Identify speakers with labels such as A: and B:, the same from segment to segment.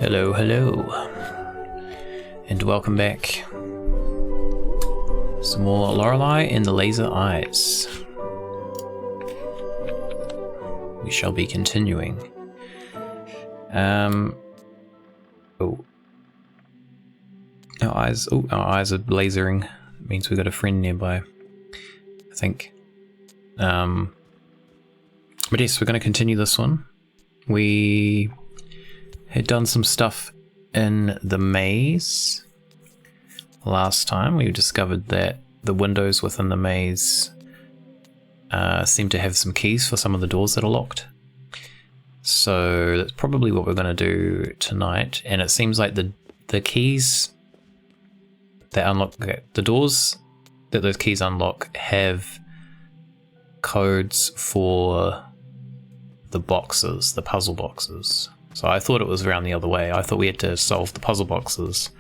A: Hello, hello, and welcome back. Some more Lorelai and the Laser Eyes. We shall be continuing. Oh, our eyes are lasering. It means we got a friend nearby, I think. But yes, we're going to continue this one. We had done some stuff in the maze last time. We discovered that the windows within the maze seem to have some keys for some of the doors that are locked. So that's probably what we're going to do tonight. And it seems like the keys that unlock the doors that those keys unlock have codes for the boxes, the puzzle boxes. So I thought it was around the other way. I thought we had to solve the puzzle boxes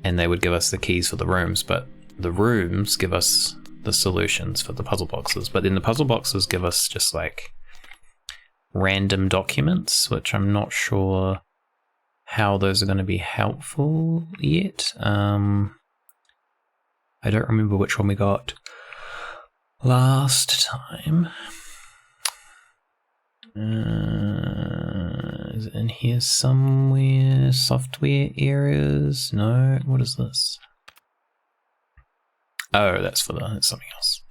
A: and they would give us the keys for the rooms, but the rooms give us the solutions for the puzzle boxes. But then the puzzle boxes give us just like random documents, which I'm not sure how those are going to be helpful yet. I don't remember which one we got last time. Is it in here somewhere? Software errors? No. What is this? Oh, that's something else.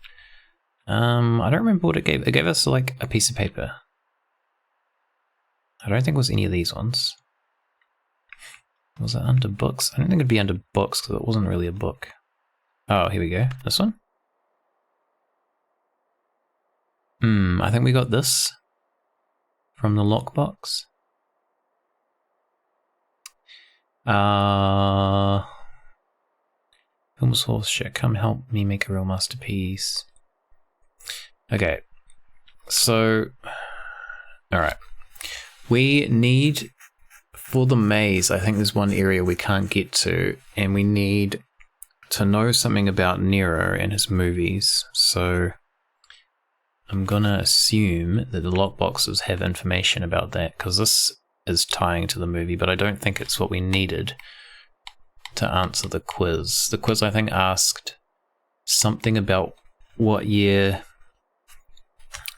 A: I don't remember what it gave. It gave us like a piece of paper. I don't think it was any of these ones. Was it under books? I don't think it'd be under books because it wasn't really a book. Oh, here we go. This one? I think we got this from the lockbox. Film source shit, come help me make a real masterpiece. Okay, so alright. We need, for the maze, I think there's one area we can't get to, and we need to know something about Nero and his movies, so I'm gonna assume that the lockboxes have information about that, because this is tying to the movie, but I don't think it's what we needed to answer the quiz. The quiz, I think, asked something about what year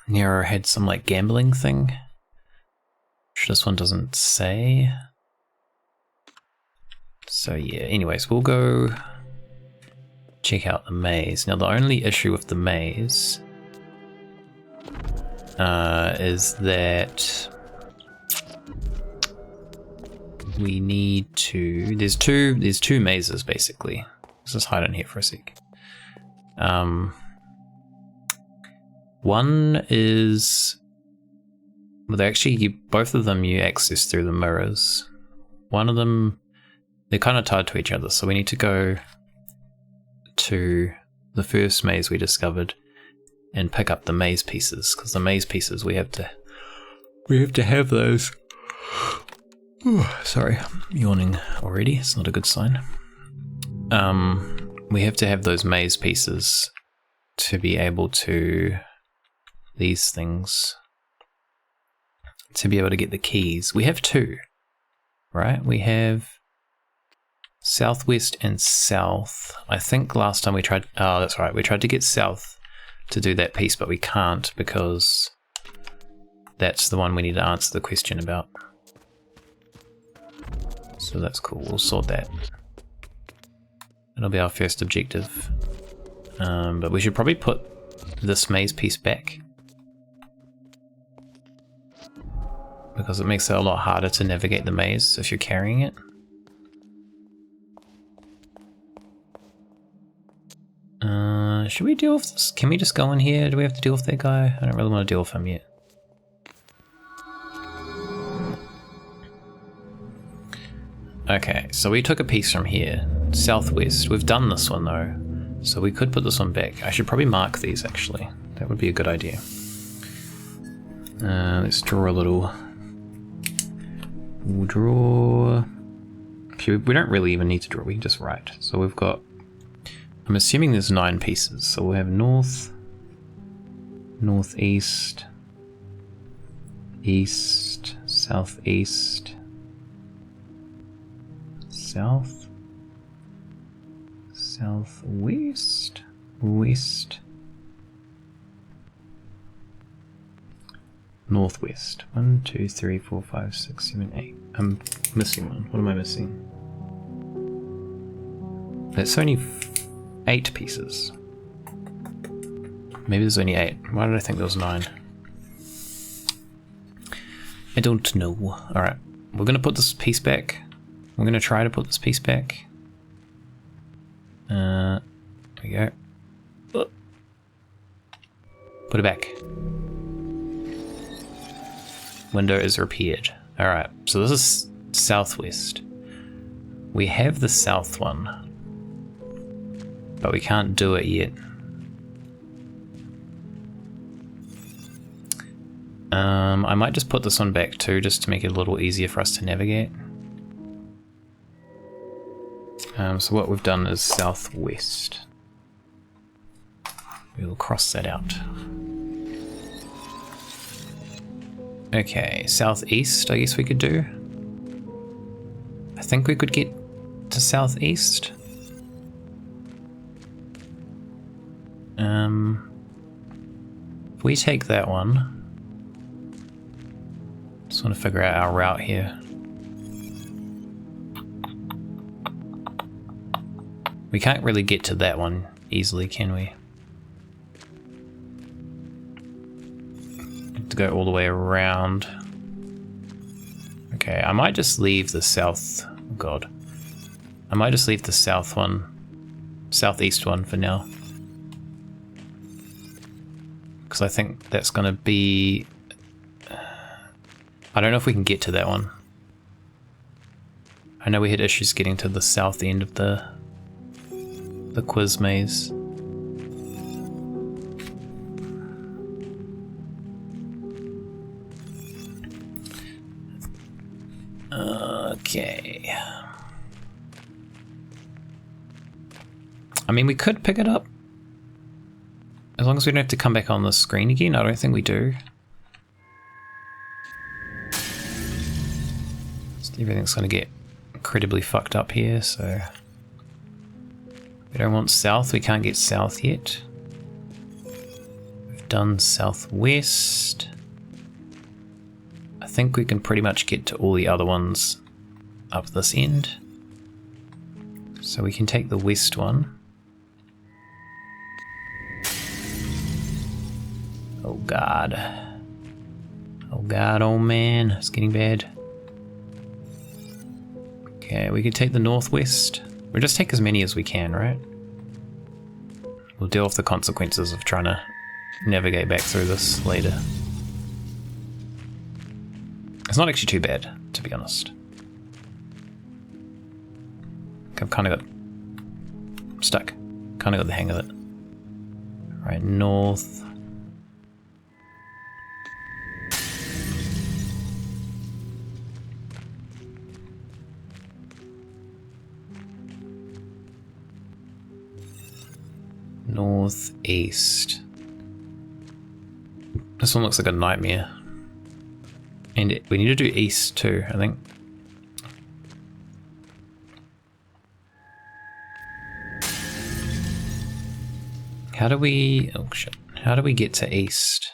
A: Nero had some like gambling thing, which this one doesn't say. So yeah, anyways, we'll go check out the maze. Now the only issue with the maze is that we need to, there's two mazes basically. Let's just hide in here for a sec. One is, well, both of them you access through the mirrors. One of them, they're kind of tied to each other, so we need to go to the first maze we discovered and pick up the maze pieces, because the maze pieces we have to have those. Ooh, sorry, I'm yawning already. It's not a good sign. We have to have those maze pieces to be able to these things, to be able to get the keys. We have two, right? We have southwest and south. I think last time we tried, oh that's right, we tried to get south to do that piece, but we can't because that's the one we need to answer the question about. So that's cool, we'll sort that. That'll be our first objective. But we should probably put this maze piece back, because it makes it a lot harder to navigate the maze if you're carrying it. Should we deal with this? Can we just go in here? Do we have to deal with that guy? I don't really want to deal with him yet. Okay, so we took a piece from here, southwest. We've done this one though, so we could put this one back. I should probably mark these actually. That would be a good idea. Let's draw a little. We'll draw. We don't really even need to draw, we can just write. So we've got, I'm assuming there's 9 pieces. So we'll have north, northeast, east, southeast, south, southwest, west, northwest. 1, 2, 3, 4, 5, 6, 7, 8. I'm missing one. What am I missing? That's only 8 pieces. Maybe there's only 8. Why did I think there was 9? I don't know. Alright, we're going to put this piece back. We're going to try to put this piece back. There we go. Put it back. Window is repaired. Alright, so this is southwest. We have the south one, but we can't do it yet. I might just put this one back too, just to make it a little easier for us to navigate. So what we've done is southwest. We'll cross that out. Okay, southeast I guess we could do. I think we could get to southeast. If we take that one, just want to figure out our route here. We can't really get to that one easily, can we? Have to go all the way around. Okay, I might just leave the south. Oh God, I might just leave the south one, southeast one for now, because I think that's going to be. I don't know if we can get to that one. I know we had issues getting to the south end of the quiz maze. Okay. I mean, we could pick it up. As long as we don't have to come back on the screen again. I don't think we do. Everything's going to get incredibly fucked up here, so we don't want south. We can't get south yet. We've done southwest. I think we can pretty much get to all the other ones up this end. So we can take the west one. Oh God. Oh God, oh man, it's getting bad. Okay, we could take the northwest. We'll just take as many as we can, right? We'll deal with the consequences of trying to navigate back through this later. It's not actually too bad, to be honest. I've kind of got stuck. Kind of got the hang of it. Right, north. Northeast. This one looks like a nightmare. And we need to do east too, I think. How do we... oh shit. How do we get to east?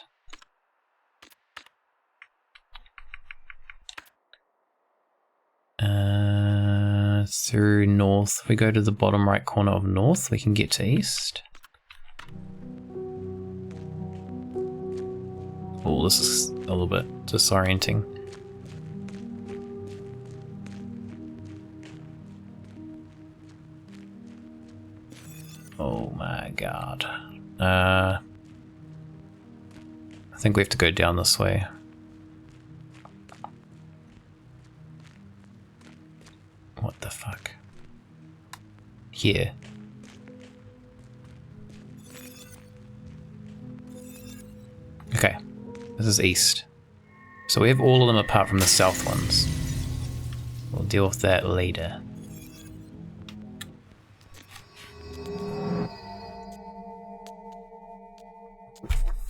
A: Through north. If we go to the bottom right corner of north, we can get to east. Oh, this is a little bit disorienting. Oh my God. I think we have to go down this way. What the fuck? Here. Okay. This is east. So we have all of them apart from the south ones. We'll deal with that later.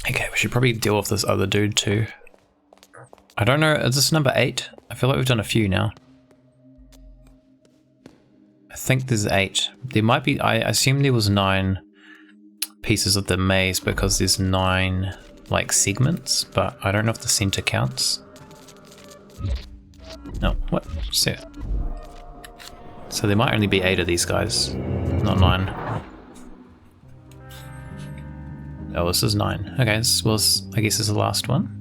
A: Okay, we should probably deal with this other dude too. I don't know, is this number 8? I feel like we've done a few now. I think there's 8. There might be, I assume there was 9 pieces of the maze because there's 9 like segments, but I don't know if the center counts. No, what? So there might only be 8 of these guys, not 9. Oh, this is 9. Okay, this was, I guess, is the last one.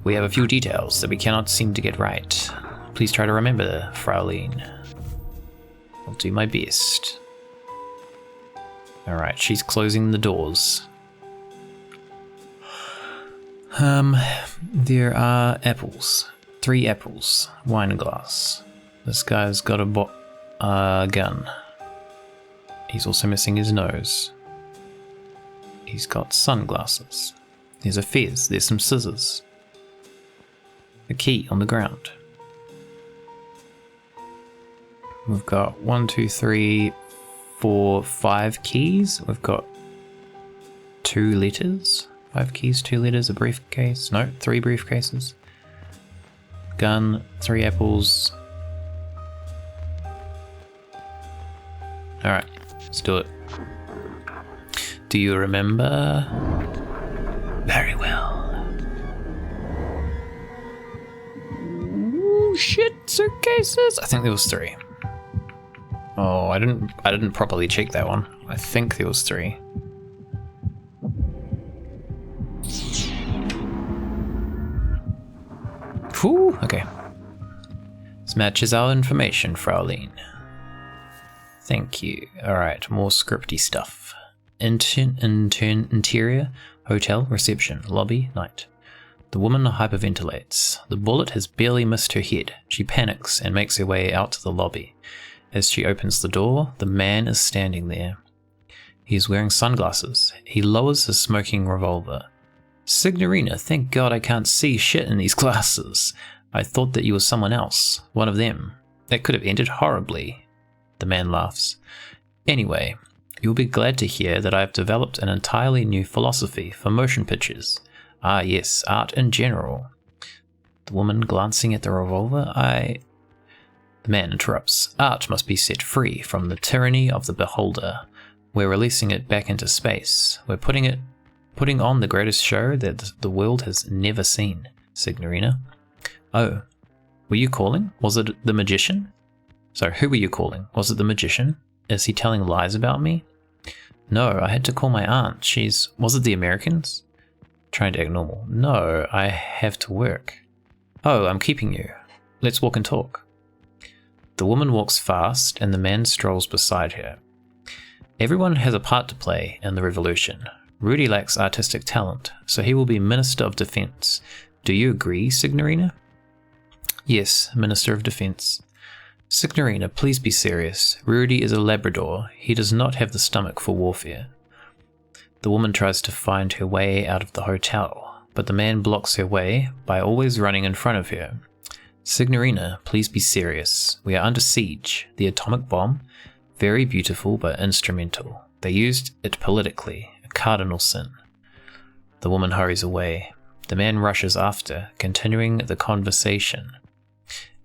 A: We have a few details that we cannot seem to get right. Please try to remember, Fraulein. I'll do my best. Alright, she's closing the doors. There are apples. 3 apples. Wine glass. This guy's got a gun. He's also missing his nose. He's got sunglasses. There's a fez. There's some scissors. A key on the ground. We've got 1, 2, 3, 4, 5 keys. We've got 2 letters. 5 keys, 2 letters, a briefcase. No, 3 briefcases. Gun, 3 apples. Alright, let's do it. Do you remember? Very well. Ooh, shit, suitcases. I think there was 3. Oh, I didn't properly check that one. I think there was 3. Whew, okay. This matches our information, Fraulein. Thank you. Alright, more scripty stuff. Interior, hotel, reception, lobby, night. The woman hyperventilates. The bullet has barely missed her head. She panics and makes her way out to the lobby. As she opens the door, the man is standing there. He is wearing sunglasses. He lowers his smoking revolver. Signorina, thank God I can't see shit in these glasses. I thought that you were someone else, one of them. That could have ended horribly. The man laughs. Anyway, you'll be glad to hear that I have developed an entirely new philosophy for motion pictures. Ah yes, art in general. The woman glancing at the revolver, The man interrupts. Art must be set free from the tyranny of the beholder. We're releasing it back into space. We're putting on the greatest show that the world has never seen, Signorina. Oh, were you calling? Was it the magician? So who were you calling? Was it the magician? Is he telling lies about me? No, I had to call my aunt. Was it the Americans? Trying to act normal. No, I have to work. Oh, I'm keeping you. Let's walk and talk. The woman walks fast and the man strolls beside her. Everyone has a part to play in the revolution. Rudy lacks artistic talent, so he will be Minister of Defense. Do you agree, Signorina? Yes, Minister of Defense. Signorina, please be serious. Rudy is a Labrador. He does not have the stomach for warfare. The woman tries to find her way out of the hotel, but the man blocks her way by always running in front of her. Signorina, please be serious. We are under siege. The atomic bomb? Very beautiful but instrumental. They used it politically. Cardinal sin. The woman hurries away. The man rushes after, continuing the conversation.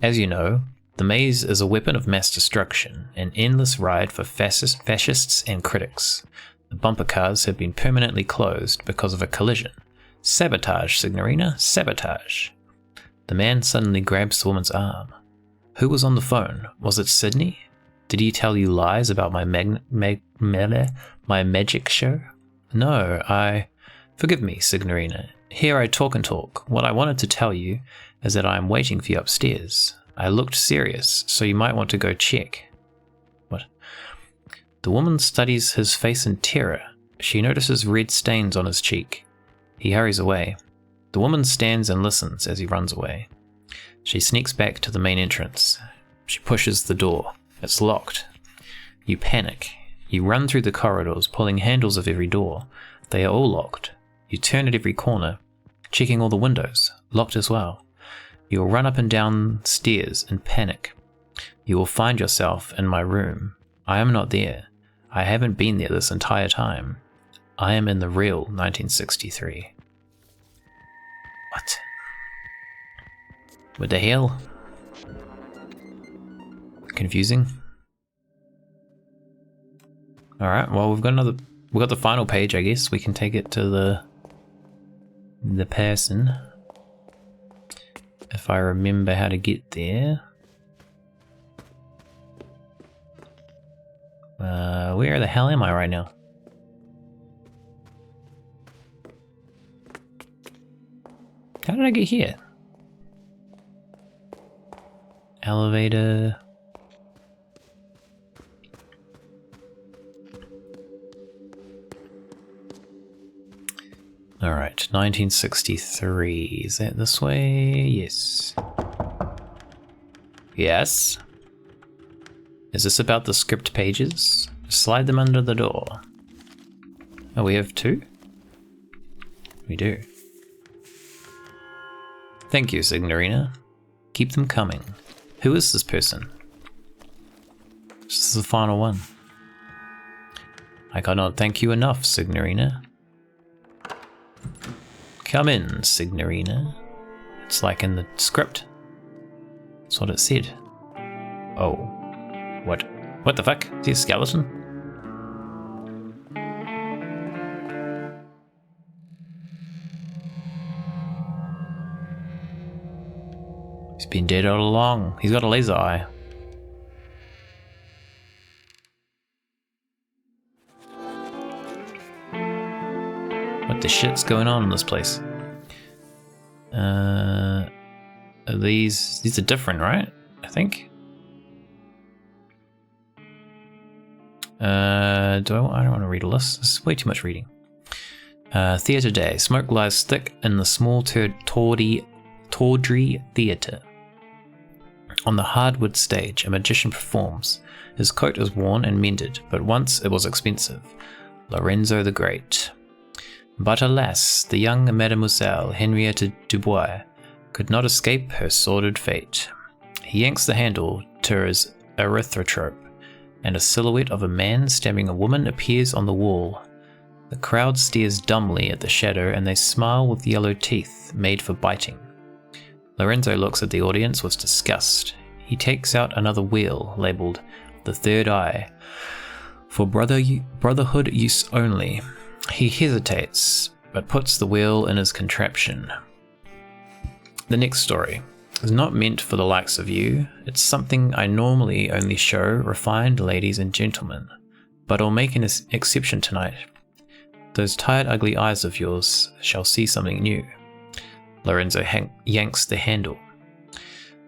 A: As you know, the maze is a weapon of mass destruction, an endless ride for fascists and critics. The bumper cars have been permanently closed because of a collision. Sabotage, Signorina, sabotage. The man suddenly grabs the woman's arm. Who was on the phone? Was it Sydney? Did he tell you lies about my magic show? No, Forgive me, Signorina. Here I talk and talk. What I wanted to tell you is that I am waiting for you upstairs. I looked serious, so you might want to go check. What? The woman studies his face in terror. She notices red stains on his cheek. He hurries away. The woman stands and listens as he runs away. She sneaks back to the main entrance. She pushes the door. It's locked. You panic. You run through the corridors, pulling handles of every door. They are all locked. You turn at every corner, checking all the windows, locked as well. You will run up and down stairs in panic. You will find yourself in my room. I am not there. I haven't been there this entire time. I am in the real 1963. What? What the hell? Confusing. Alright, well we've got the final page, I guess. We can take it to the person. If I remember how to get there. Where the hell am I right now? How did I get here? Elevator. Alright, 1963. Is that this way? Yes. Yes. Is this about the script pages? Slide them under the door. Oh, we have two? We do. Thank you, Signorina. Keep them coming. Who is this person? This is the final one. I cannot thank you enough, Signorina. Come in, Signorina. It's like in the script. That's what it said. Oh. What? What the fuck? Is he a skeleton? He's been dead all along. He's got a laser eye. What the shit's going on in this place? These are different, right? I think. I don't want to read all this. This is way too much reading. Theatre day. Smoke lies thick in the small tawdry theatre. On the hardwood stage, a magician performs. His coat is worn and mended, but once it was expensive. Lorenzo the Great. But alas, the young Mademoiselle Henrietta Dubois could not escape her sordid fate. He yanks the handle to his erythrotrope, and a silhouette of a man stabbing a woman appears on the wall. The crowd stares dumbly at the shadow, and they smile with yellow teeth made for biting. Lorenzo looks at the audience with disgust. He takes out another wheel, labelled The Third Eye, for brotherhood use only. He hesitates, but puts the wheel in his contraption. The next story is not meant for the likes of you. It's something I normally only show refined ladies and gentlemen, but I'll make an exception tonight. Those tired, ugly eyes of yours shall see something new. Lorenzo yanks the handle.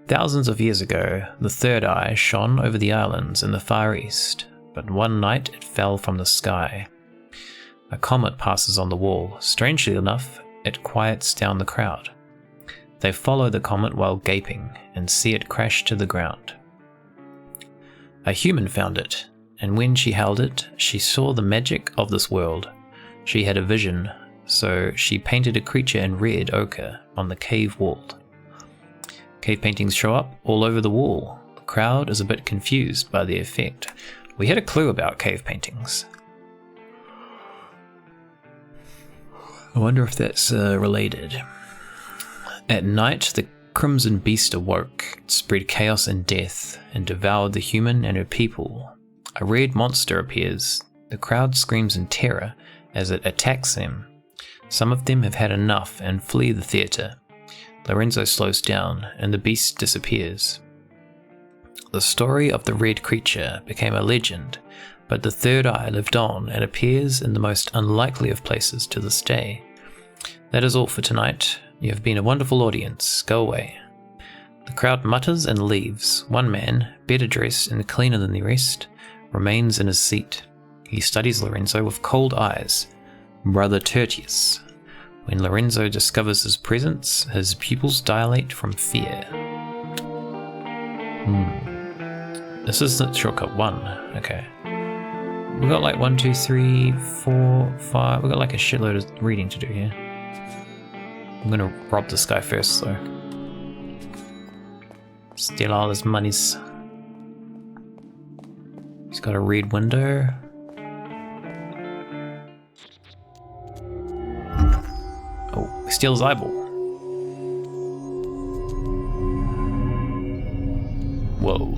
A: Thousands of years ago, the third eye shone over the islands in the Far East, but one night it fell from the sky. A comet passes on the wall. Strangely enough, it quiets down the crowd. They follow the comet while gaping and see it crash to the ground. A human found it, and when she held it, she saw the magic of this world. She had a vision, so she painted a creature in red ochre on the cave wall. Cave paintings show up all over the wall. The crowd is a bit confused by the effect. We had a clue about cave paintings. I wonder if that's related. At night, the crimson beast awoke, spread chaos and death, and devoured the human and her people. A red monster appears. The crowd screams in terror as it attacks them. Some of them have had enough and flee the theatre. Lorenzo slows down, and the beast disappears. The story of the red creature became a legend, but the third eye lived on and appears in the most unlikely of places to this day. That is all for tonight. You have been a wonderful audience. Go away. The crowd mutters and leaves. One man, better dressed and cleaner than the rest, remains in his seat. He studies Lorenzo with cold eyes. Brother Tertius. When Lorenzo discovers his presence, his pupils dilate from fear. This is the shortcut 1. Okay. We got like 1, 2, 3, 4, 5. We got like a shitload of reading to do here. I'm gonna rob this guy first though. Steal all his monies. He's got a red window. Oh, steal his eyeball. Whoa.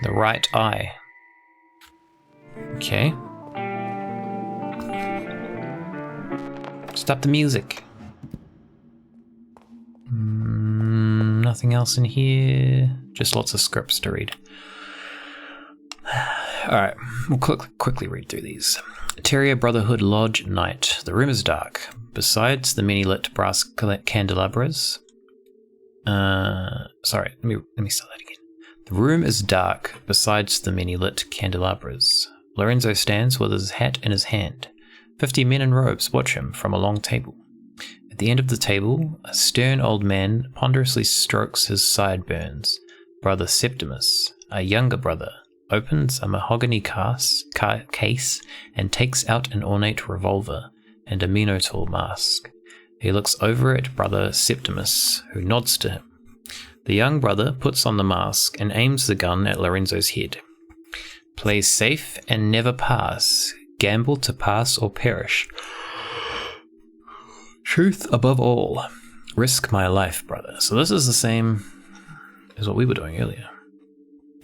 A: The right eye. Okay. Stop the music. Nothing else in here. Just lots of scripts to read. Alright, we'll quickly read through these. Terrier Brotherhood Lodge Night. The room is dark. Besides the many lit brass candelabras. Sorry, let me start that again. The room is dark. Besides the many lit candelabras. Lorenzo stands with his hat in his hand. 50 men in robes watch him from a long table. At the end of the table, a stern old man ponderously strokes his sideburns. Brother Septimus, a younger brother, opens a mahogany case and takes out an ornate revolver and a Minotaur mask. He looks over at Brother Septimus, who nods to him. The young brother puts on the mask and aims the gun at Lorenzo's head. Play safe and never pass. Gamble to pass or perish. Truth above all. Risk my life, brother. So this is the same as what we were doing earlier.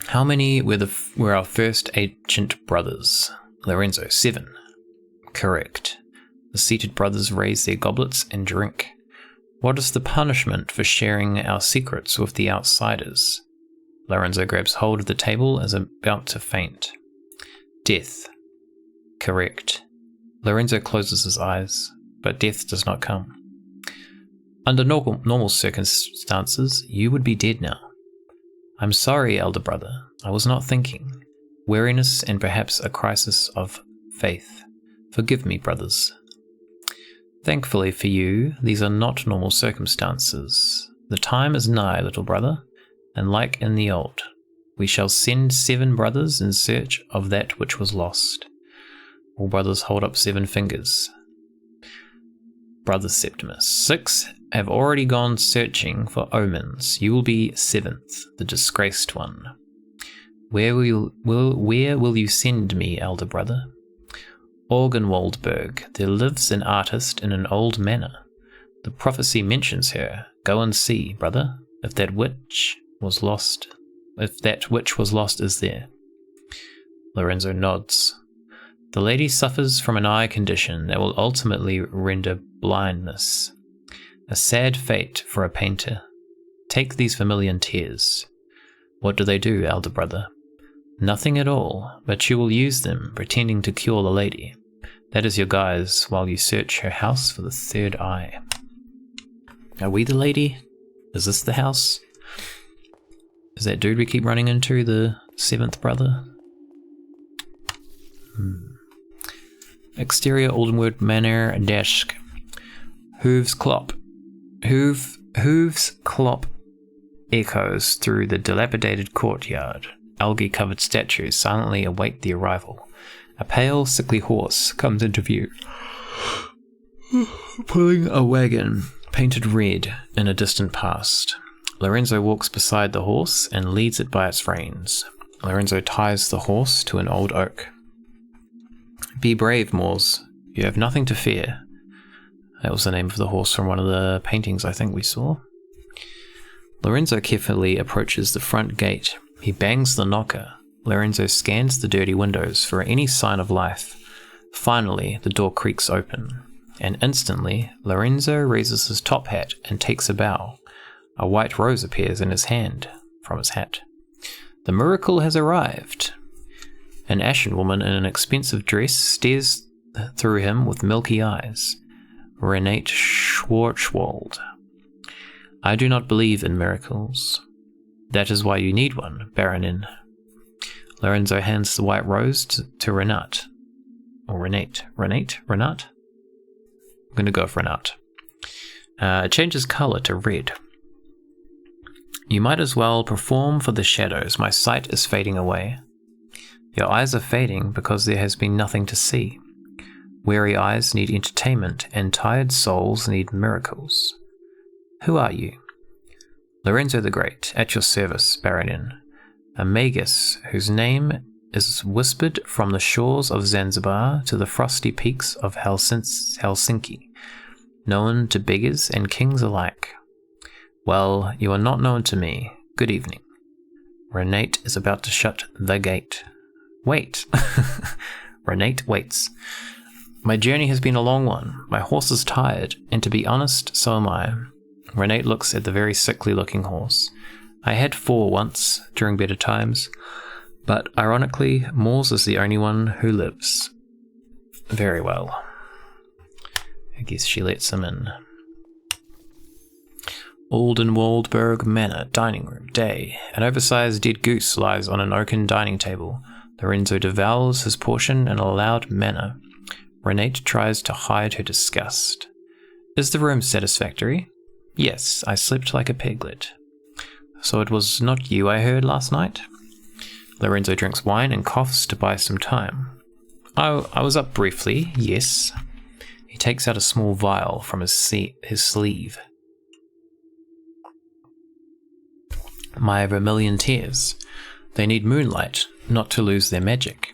A: How many were our first ancient brothers? Lorenzo, 7. Correct. The seated brothers raise their goblets and drink. What is the punishment for sharing our secrets with the outsiders? Lorenzo grabs hold of the table as about to faint. Death. Correct. Lorenzo closes his eyes, but death does not come. Under normal circumstances, you would be dead now. I'm sorry, elder brother. I was not thinking. Weariness and perhaps a crisis of faith. Forgive me, brothers. Thankfully for you, these are not normal circumstances. The time is nigh, little brother, and like in the old, we shall send 7 brothers in search of that which was lost. All brothers hold up 7 fingers. Brother Septimus, 6 have already gone searching for omens. You will be 7th, the disgraced one. Where will you send me, elder brother? Orgenwaldberg. There lives an artist in an old manor. The prophecy mentions her. Go and see, brother, if that which was lost is there. Lorenzo nods. The lady suffers from an eye condition that will ultimately render blindness. A sad fate for a painter. Take these vermilion tears. What do, elder brother? Nothing at all, but you will use them, pretending to cure the lady. That is your guise while you search her house for the 3rd eye. Are we the lady? Is this the house? Is that dude we keep running into the 7th brother? Exterior Oldenwood Manor desk. Hooves clop echoes through the dilapidated courtyard. Algae-covered statues silently await the arrival. A pale, sickly horse comes into view, pulling a wagon painted red in a distant past. Lorenzo walks beside the horse and leads it by its reins. Lorenzo ties the horse to an old oak. Be brave, Moors. You have nothing to fear. That was the name of the horse from one of the paintings I think we saw. Lorenzo carefully approaches the front gate. He bangs the knocker. Lorenzo scans the dirty windows for any sign of life. Finally, the door creaks open, and instantly, Lorenzo raises his top hat and takes a bow. A white rose appears in his hand, from his hat. The miracle has arrived. An ashen woman in an expensive dress stares through him with milky eyes. Renate Schwarzwald. I do not believe in miracles. That is why you need one, Baronin. Lorenzo hands the white rose to Renate. Or Renate. Renate? Renate? I'm going to go with Renate. It changes colour to red. You might as well perform for the shadows. My sight is fading away. Your eyes are fading because there has been nothing to see. Weary eyes need entertainment, and tired souls need miracles. Who are you? Lorenzo the Great, at your service, Baronin. A magus whose name is whispered from the shores of Zanzibar to the frosty peaks of Helsinki. known to beggars and kings alike. Well, you are not known to me. Good evening. Renate is about to shut the gate. Wait. Renate waits. My journey has been a long one. My horse is tired, and to be honest, so am I. Renate looks at the very sickly-looking horse. I had 4 once, during better times, but ironically, Moors is the only one who lives. Very well. I guess she lets him in. Oldenwaldberg Manor, dining room, day. An oversized dead goose lies on an oaken dining table. Lorenzo devours his portion in a loud manner. Renate tries to hide her disgust. Is the room satisfactory? Yes, I slept like a piglet. So it was not you I heard last night? Lorenzo drinks wine and coughs to buy some time. I was up briefly, yes. He takes out a small vial from his sleeve. My vermilion tears. They need moonlight, not to lose their magic.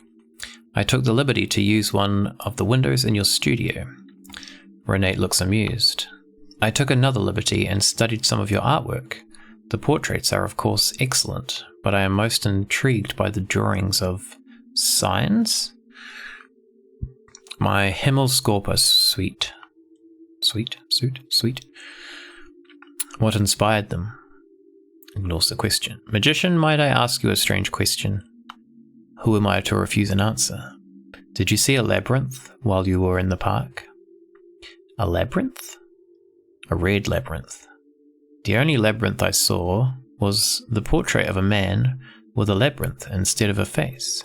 A: I took the liberty to use one of the windows in your studio. Renate looks amused. I took another liberty and studied some of your artwork. The portraits are of course excellent, but I am most intrigued by the drawings of signs. My Himmelskorper suite. Sweet. What inspired them? Ignores the question. Magician, might I ask you a strange question? Who am I to refuse an answer? Did you see a labyrinth while you were in the park? A labyrinth? A red labyrinth. The only labyrinth I saw was the portrait of a man with a labyrinth instead of a face.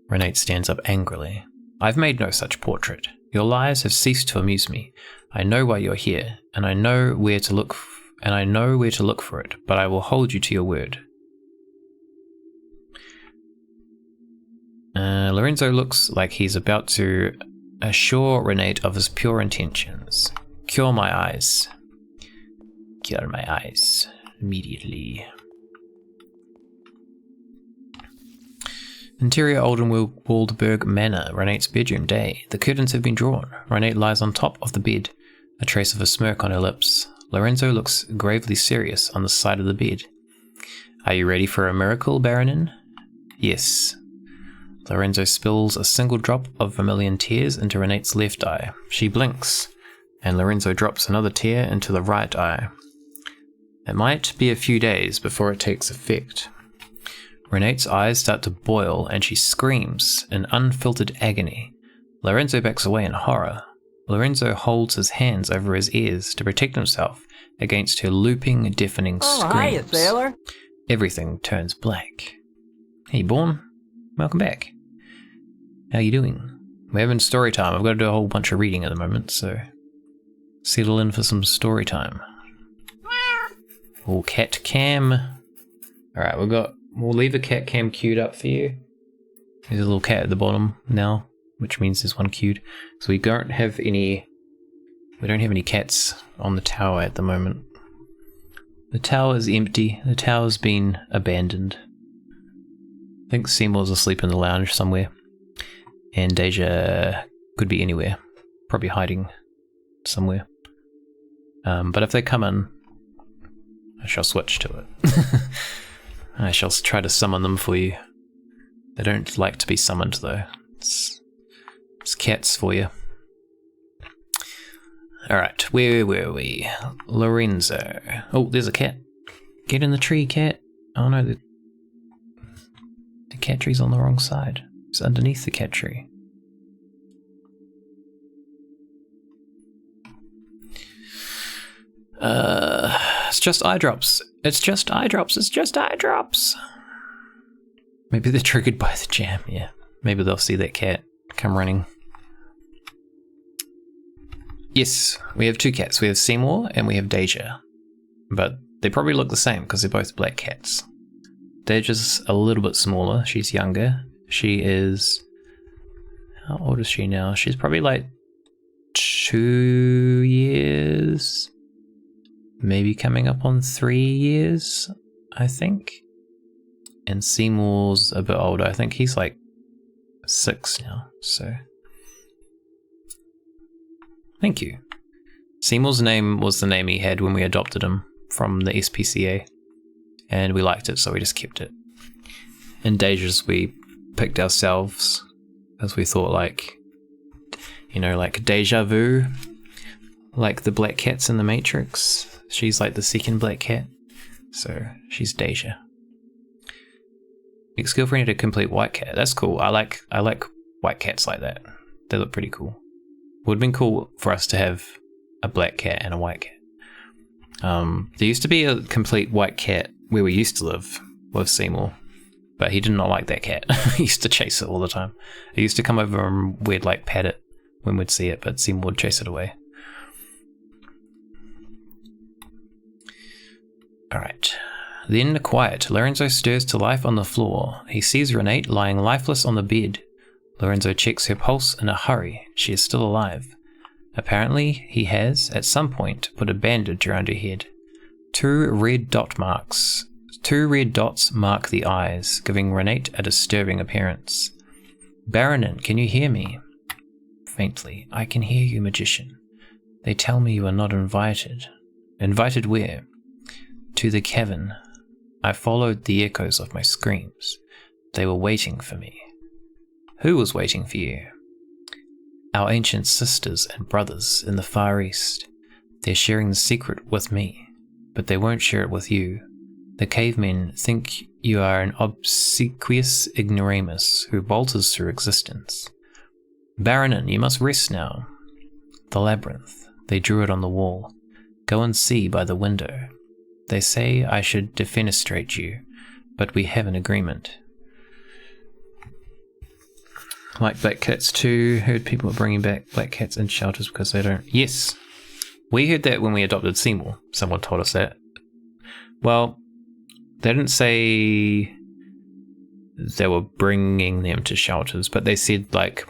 A: Renate stands up angrily. I've made no such portrait. Your lies have ceased to amuse me. I know why you're here, and I know where to look for it, but I will hold you to your word. Lorenzo looks like he's about to assure Renate of his pure intentions. Cure my eyes. Cure my eyes. Immediately. Interior Oldenwaldberg Manor, Renate's bedroom, day. The curtains have been drawn. Renate lies on top of the bed, a trace of a smirk on her lips. Lorenzo looks gravely serious on the side of the bed. Are you ready for a miracle, Baronin? Yes. Lorenzo spills a single drop of vermilion tears into Renate's left eye. She blinks, and Lorenzo drops another tear into the right eye. It might be a few days before it takes effect. Renate's eyes start to boil, and she screams in unfiltered agony. Lorenzo backs away in horror. Lorenzo holds his hands over his ears to protect himself against her looping, deafening screams.
B: Oh, hiya, sailor.
A: Everything turns black. Hey, Bourne. Welcome back. How you doing? We're having story time. I've got to do a whole bunch of reading at the moment, so settle in for some story time. Oh, cat cam. Alright, we'll leave a cat cam queued up for you. There's a little cat at the bottom now, which means there's one queued. So we don't have any cats on the tower at the moment. The tower is empty. The tower's been abandoned. I think Seymour's asleep in the lounge somewhere. And Deja could be anywhere. Probably hiding somewhere. But if they come in, I shall switch to it. I shall try to summon them for you. They don't like to be summoned though. It's cats for you. Alright, where were we? Lorenzo. Oh, there's a cat. Get in the tree, cat. Oh no, the cat tree's on the wrong side. It's underneath the cat tree. It's just eye drops. It's just eye drops. It's just eye drops. Maybe they're triggered by the jam, yeah. Maybe they'll see that cat come running. Yes, we have 2 cats. We have Seymour and we have Deja. But they probably look the same because they're both black cats. Deja's a little bit smaller. She's younger. She is... How old is she now? She's probably like 2 years. Maybe coming up on 3 years, I think. And Seymour's a bit older. I think he's like 6 now, so... Thank you. Seymour's name was the name he had when we adopted him from the SPCA, and we liked it, so we just kept it. And Deja's we picked ourselves, as we thought, like, you know, like deja vu, like the black cats in the Matrix. She's like the second black cat, so she's Deja. Ex-girlfriend had a complete white cat. That's cool. I like white cats like that. They look pretty cool. Would have been cool for us to have a black cat and a white cat. There used to be a complete white cat where we used to live with Seymour, but he did not like that cat. He used to chase it all the time. He used to come over and we'd like pat it when we'd see it, but Seymour would chase it away. Alright. Then, quiet. Lorenzo stirs to life on the floor. He sees Renate lying lifeless on the bed. Lorenzo checks her pulse in a hurry. She is still alive. Apparently, he has, at some point, put a bandage around her head. 2 red dots mark the eyes, giving Renate a disturbing appearance. Baronin, can you hear me? Faintly. I can hear you, magician. They tell me you are not invited. Invited where? To the cavern. I followed the echoes of my screams. They were waiting for me. Who was waiting for you? Our ancient sisters and brothers in the Far East. They're sharing the secret with me, but they won't share it with you. The cavemen think you are an obsequious ignoramus who bolters through existence. Baronin, you must rest now. The labyrinth. They drew it on the wall. Go and see by the window. They say I should defenestrate you, but we have an agreement. Like black cats too. Heard people are bringing back black cats in shelters because they don't. Yes, we heard that when we adopted Seymour. Someone told us that. Well, they didn't say they were bringing them to shelters, but they said like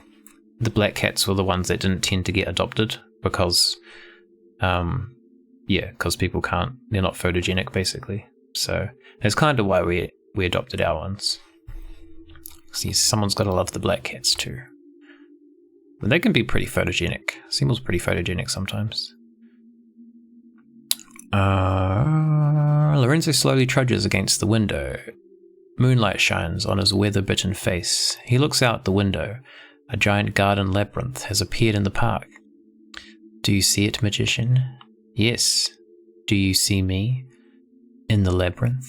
A: the black cats were the ones that didn't tend to get adopted because, because people can't. They're not photogenic basically. So that's kind of why we adopted our ones. See, someone's got to love the black cats too. But they can be pretty photogenic. Seymour's pretty photogenic sometimes. Lorenzo slowly trudges against the window. Moonlight shines on his weather-bitten face. He looks out the window. A giant garden labyrinth has appeared in the park. Do you see it, magician? Yes. Do you see me? In the labyrinth?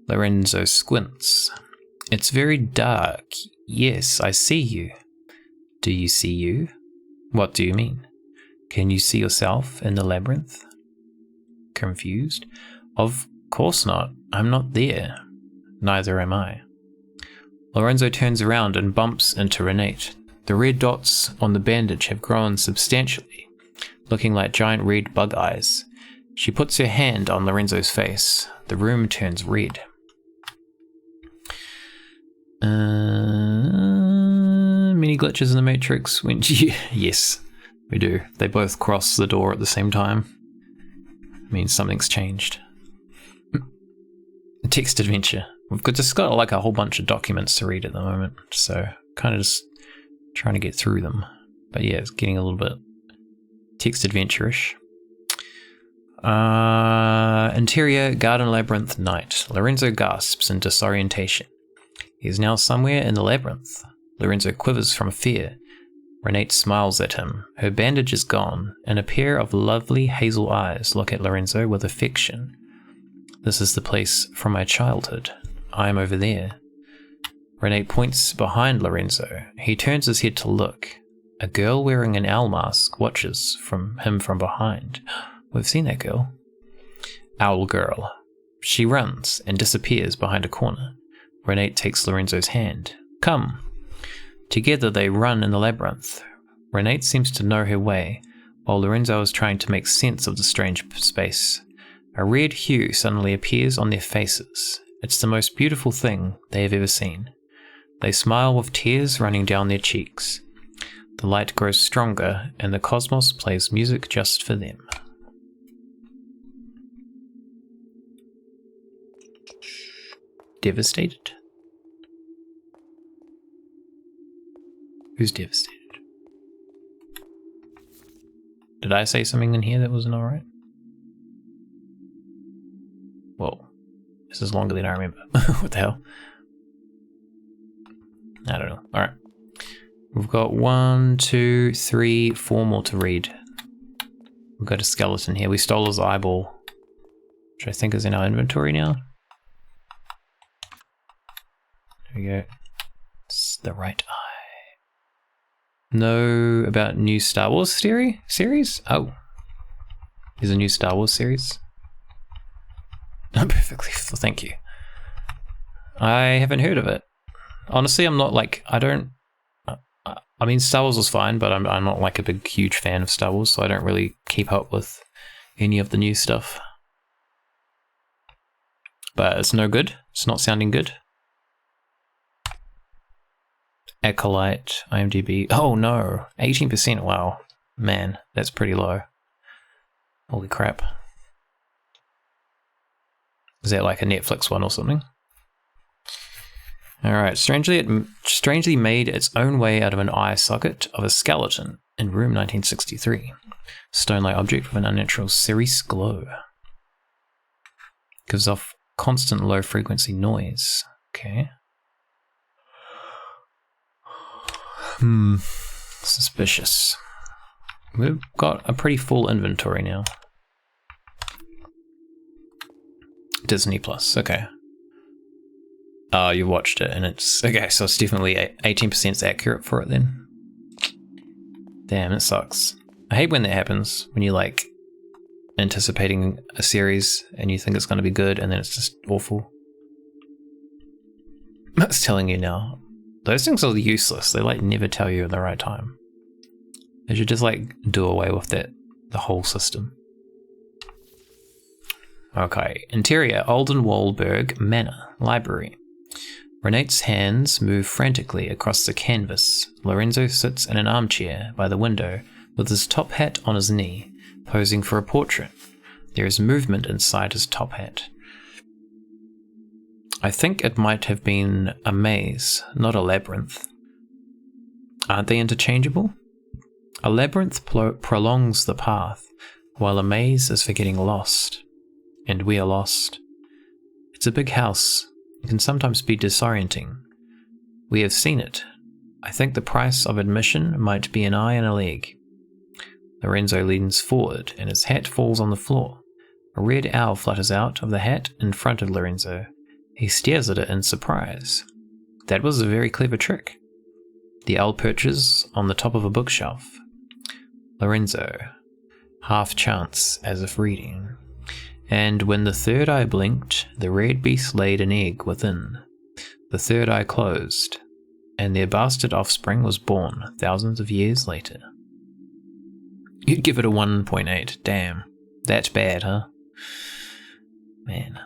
A: Lorenzo squints. It's very dark. Yes, I see you. Do you see you? What do you mean? Can you see yourself in the labyrinth? Confused? Of course not. I'm not there. Neither am I. Lorenzo turns around and bumps into Renate. The red dots on the bandage have grown substantially, looking like giant red bug eyes. She puts her hand on Lorenzo's face. The room turns red. Many glitches in the Matrix. Yes, we do. They both cross the door at the same time. It means something's changed. Text adventure. We've just got like a whole bunch of documents to read at the moment, so kind of just trying to get through them. But yeah, it's getting a little bit text adventure-ish. Interior garden labyrinth night. Lorenzo gasps in disorientation. He is now somewhere in the labyrinth. Lorenzo quivers from fear. Renate smiles at him. Her bandage is gone, and a pair of lovely hazel eyes look at Lorenzo with affection. This is the place from my childhood. I am over there. Renate points behind Lorenzo. He turns his head to look. A girl wearing an owl mask watches him from behind. We've seen that girl. Owl girl. She runs and disappears behind a corner. Renate takes Lorenzo's hand. Come. Together they run in the labyrinth. Renate seems to know her way, while Lorenzo is trying to make sense of the strange space. A red hue suddenly appears on their faces. It's the most beautiful thing they have ever seen. They smile with tears running down their cheeks. The light grows stronger, and the cosmos plays music just for them. Devastated? Who's devastated? Did I say something in here that wasn't alright? Whoa. This is longer than I remember. What the hell? I don't know. Alright. We've got 1, 2, 3, 4 more to read. We've got a skeleton here. We stole his eyeball, which I think is in our inventory now. There we go. It's the right eye. Know about new Star Wars series? Oh. There's a new Star Wars series? Perfectly, thank you. I haven't heard of it. Honestly, I'm not like, I mean, Star Wars was fine, but I'm not like a big, huge fan of Star Wars, so I don't really keep up with any of the new stuff. But it's no good. It's not sounding good. Acolyte, IMDb. Oh no, 18%. Wow, man, that's pretty low. Holy crap. Is that like a Netflix one or something? Alright, strangely made its own way out of an eye socket of a skeleton in room 1963. Stone-like object with an unnatural cerise glow. Gives off constant low frequency noise. Okay. Suspicious. We've got a pretty full inventory now. Disney Plus, okay. Oh, you watched it and it's... Okay, so it's definitely 18% accurate for it then. Damn, it sucks. I hate when that happens, when you're like anticipating a series and you think it's going to be good and then it's just awful. That's telling you now. Those things are useless. They like never tell you at the right time. They should just like do away with that, the whole system. Okay, interior, Oldenwaldberg Manor, library. Renate's hands move frantically across the canvas. Lorenzo sits in an armchair by the window with his top hat on his knee, posing for a portrait. There is movement inside his top hat. I think it might have been a maze, not a labyrinth. Aren't they interchangeable? A labyrinth prolongs the path, while a maze is for getting lost. And we are lost. It's a big house. It can sometimes be disorienting. We have seen it. I think the price of admission might be an eye and a leg. Lorenzo leans forward and his hat falls on the floor. A red owl flutters out of the hat in front of Lorenzo. He stares at it in surprise. That was a very clever trick. The owl perches on the top of a bookshelf. Lorenzo, half chance as if reading. And when the third eye blinked, the red beast laid an egg within. The third eye closed, and their bastard offspring was born thousands of years later. You'd give it a 1.8. Damn. That's bad, huh? Man.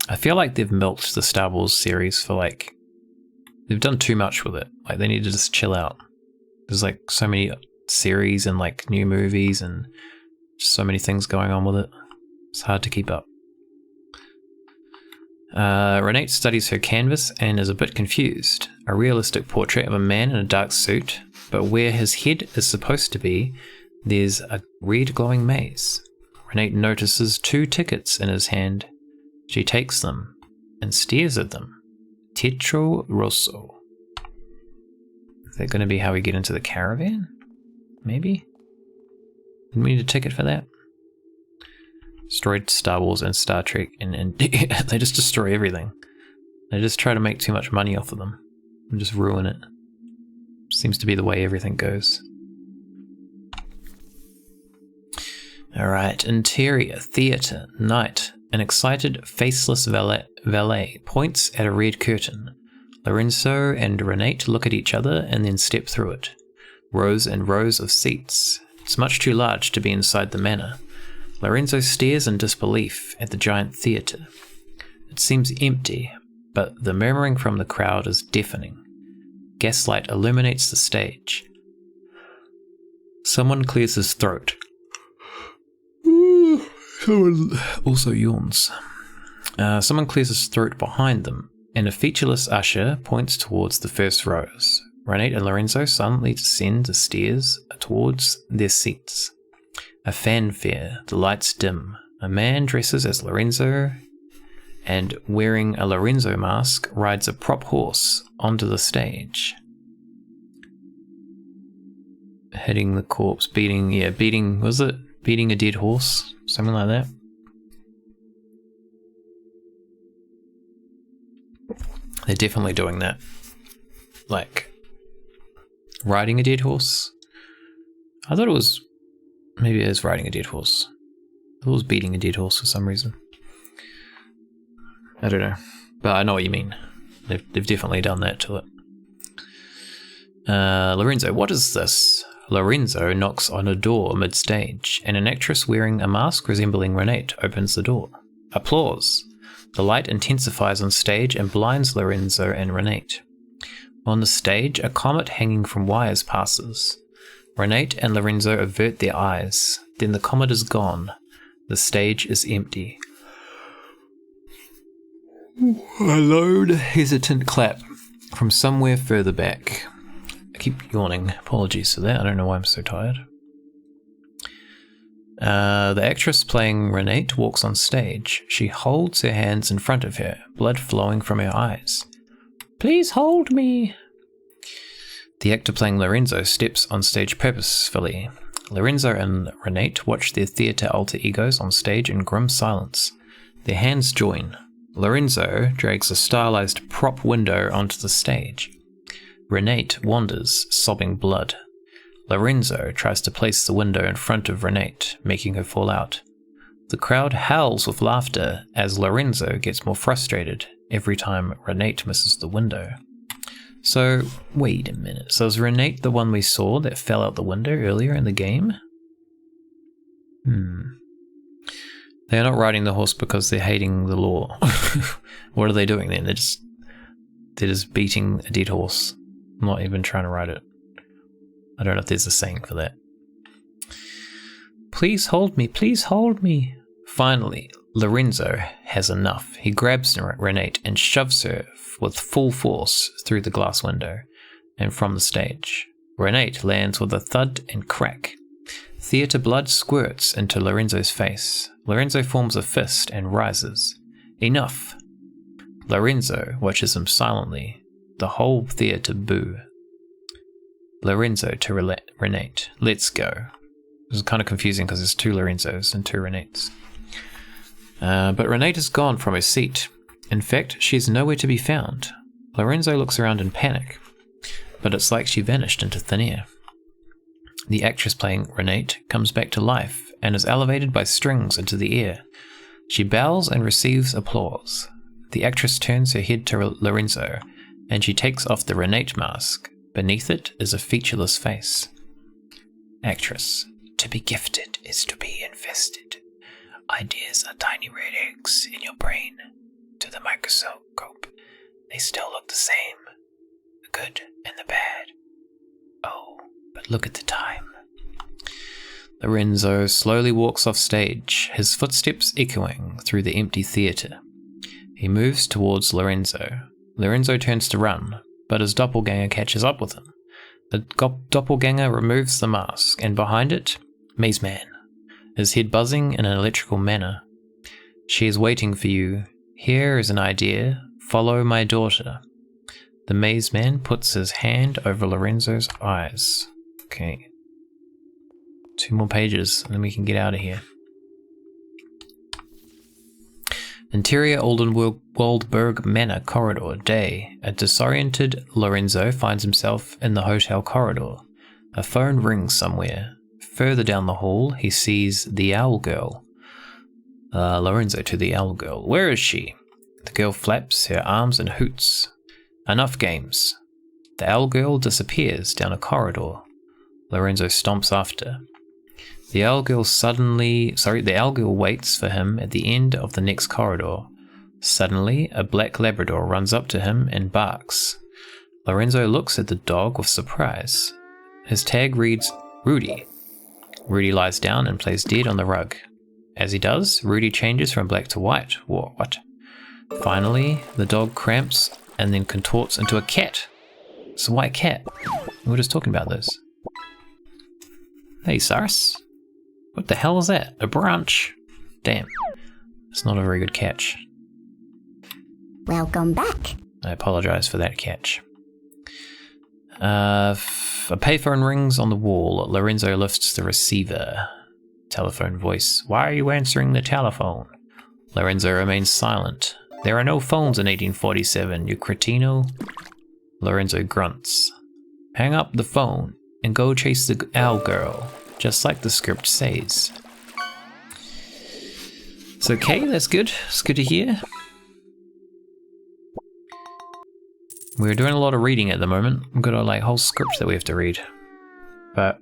A: I feel like they've milked the Star Wars series for like... They've done too much with it. Like, they need to just chill out. There's like so many series and like new movies and just so many things going on with it. It's hard to keep up. Renate studies her canvas and is a bit confused. A realistic portrait of a man in a dark suit, but where his head is supposed to be, there's a red glowing maze. Renate notices 2 tickets in his hand. She takes them and stares at them. Tetro Rosso. Is that going to be how we get into the caravan? Maybe? Didn't we need a ticket for that? Destroyed Star Wars and Star Trek, and they just destroy everything. They just try to make too much money off of them and just ruin it. Seems to be the way everything goes. Alright, interior, theatre, night. An excited, faceless valet points at a red curtain. Lorenzo and Renate look at each other and then step through it. Rows and rows of seats. It's much too large to be inside the manor. Lorenzo stares in disbelief at the giant theatre. It seems empty, but the murmuring from the crowd is deafening. Gaslight illuminates the stage. Someone clears his throat. Someone also yawns. Someone clears his throat behind them, and a featureless usher points towards the first rows. Renate and Lorenzo silently descend the stairs towards their seats. A fanfare, the lights dim. A man dresses as Lorenzo and wearing a Lorenzo mask rides a prop horse onto the stage. Hitting the corpse, beating, was it? Beating a dead horse? Something like that. They're definitely doing that. Like, riding a dead horse? I thought it was, maybe it is riding a dead horse. I thought it was beating a dead horse for some reason. I don't know. But I know what you mean. They've definitely done that to it. Lorenzo, what is this? Lorenzo knocks on a door mid-stage, and an actress wearing a mask resembling Renate opens the door. Applause. The light intensifies on stage and blinds Lorenzo and Renate. On the stage, a comet hanging from wires passes. Renate and Lorenzo avert their eyes. Then the comet is gone. The stage is empty. A loud, hesitant clap from somewhere further back. I keep yawning. Apologies for that. I don't know why I'm so tired. The actress playing Renate walks on stage. She holds her hands in front of her, blood flowing from her eyes. Please hold me. The actor playing Lorenzo steps on stage purposefully. Lorenzo and Renate watch their theatre alter egos on stage in grim silence. Their hands join. Lorenzo drags a stylized prop window onto the stage. Renate wanders, sobbing blood. Lorenzo tries to place the window in front of Renate, making her fall out. The crowd howls with laughter as Lorenzo gets more frustrated every time Renate misses the window. So, wait a minute. So is Renate the one we saw that fell out the window earlier in the game? They're not riding the horse because they're hating the law. What are they doing then? They're just beating a dead horse. Not even trying to ride it. I don't know if there's a saying for that. Please hold me, please hold me. Finally, Lorenzo has enough. He grabs Renate and shoves her with full force through the glass window and from the stage. Renate lands with a thud and crack. Theatre blood squirts into Lorenzo's face. Lorenzo forms a fist and rises. Enough. Lorenzo watches him silently. The whole theatre boo. Lorenzo to Renate. Let's go. This is kind of confusing because there's two Lorenzos and two Renates. But Renate is gone from her seat. In fact, she's nowhere to be found. Lorenzo looks around in panic, but it's like she vanished into thin air. The actress playing Renate comes back to life and is elevated by strings into the air. She bows and receives applause. The actress turns her head to Lorenzo, and she takes off the Renate mask. Beneath it is a featureless face. Actress. To be gifted is to be invested. Ideas are tiny red eggs in your brain. To the microscope, they still look the same. The good and the bad. Oh, but look at the time. Lorenzo slowly walks off stage, his footsteps echoing through the empty theatre. He moves towards Lorenzo. Lorenzo turns to run, but his doppelganger catches up with him. The doppelganger removes the mask, and behind it, Maze Man, his head buzzing in an electrical manner. She is waiting for you. Here is an idea. Follow my daughter. The Maze Man puts his hand over Lorenzo's eyes. Okay. 2 more pages, and then we can get out of here. Interior Oldenburg Manor corridor, day. A disoriented Lorenzo finds himself in the hotel corridor. A phone rings somewhere. Further down the hall, he sees the owl girl. Lorenzo to the owl girl. Where is she? The girl flaps her arms and hoots. Enough games. The owl girl disappears down a corridor. Lorenzo stomps after. The owl girl waits for him at the end of the next corridor. Suddenly, a black Labrador runs up to him and barks. Lorenzo looks at the dog with surprise. His tag reads, Rudy. Rudy lies down and plays dead on the rug. As he does, Rudy changes from black to white. What? Finally, the dog cramps and then contorts into a cat. It's a white cat. We were just talking about this. Hey, Cyrus. What the hell is that? A branch? Damn. It's not a very good catch.
B: Welcome back.
A: I apologize for that catch. A payphone rings on the wall. Lorenzo lifts the receiver. Telephone voice. Why are you answering the telephone? Lorenzo remains silent. There are no phones in 1847, you cretino. Lorenzo grunts. Hang up the phone and go chase the owl girl, just like the script says. It's okay, that's good. It's good to hear. We're doing a lot of reading at the moment. We've got a like whole script that we have to read. But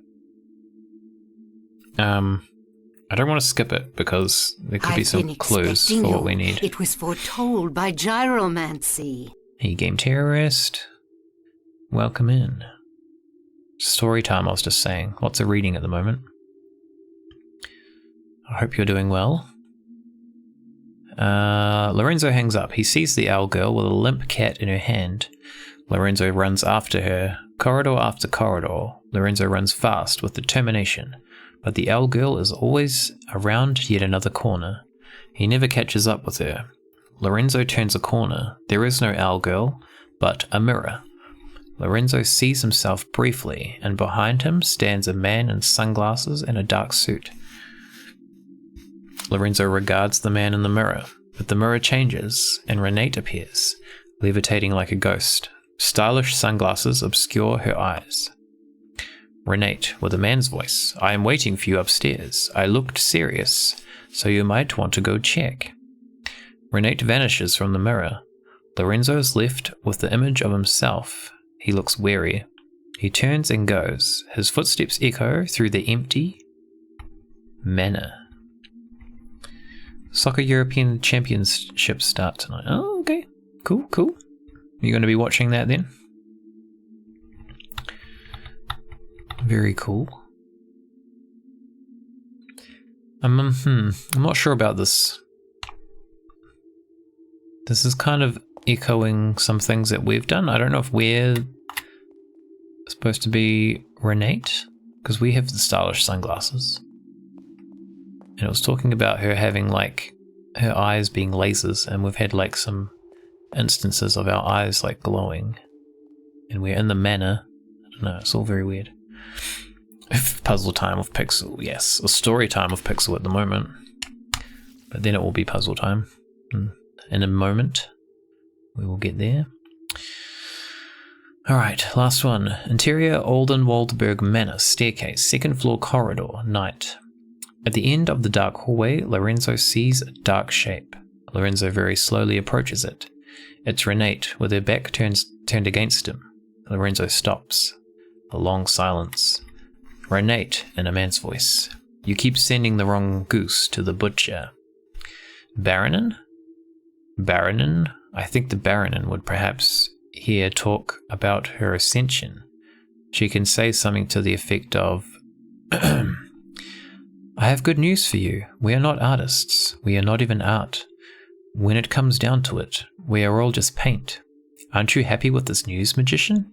A: I don't want to skip it because there could be some clues for what we need.
C: It was foretold by gyromancy.
A: Hey, game terrorist. Welcome in. Story time, I was just saying. Lots of reading at the moment. I hope you're doing well. Lorenzo hangs up. He sees the owl girl with a limp cat in her hand. Lorenzo runs after her. Corridor after corridor. Lorenzo runs fast with determination. But the owl girl is always around yet another corner. He never catches up with her. Lorenzo turns a corner. There is no owl girl, but a mirror. Lorenzo sees himself briefly, and behind him stands a man in sunglasses and a dark suit. Lorenzo regards the man in the mirror, but the mirror changes, and Renate appears, levitating like a ghost. Stylish sunglasses obscure her eyes. Renate, with a man's voice. I am waiting for you upstairs. I looked serious, so you might want to go check. Renate vanishes from the mirror. Lorenzo is left with the image of himself. He looks weary. He turns and goes. His footsteps echo through the empty manor. Soccer European Championships start tonight. Oh, okay. Cool, cool. You're going to be watching that then? Very cool. I'm not sure about this. This is kind of echoing some things that we've done. I don't know if we're supposed to be Renate, because we have the stylish sunglasses. And it was talking about her having like her eyes being lasers, and we've had like some instances of our eyes like glowing. And we're in the manor. I don't know, it's all very weird. Puzzle time with Pixel, yes. Or story time with Pixel at the moment. But then it will be puzzle time. In a moment, we will get there. Alright, last one. Interior Oldenwaldberg Manor, staircase, second floor corridor, night. At the end of the dark hallway, Lorenzo sees a dark shape. Lorenzo very slowly approaches it. It's Renate, with her back turned against him. Lorenzo stops. A long silence. Renate, in a man's voice. You keep sending the wrong goose to the butcher. Baronin? Baronin? I think the Baronin would perhaps hear talk about her ascension. She can say something to the effect of, I have good news for you. We are not artists. We are not even art. When it comes down to it, we are all just paint. Aren't you happy with this news, magician?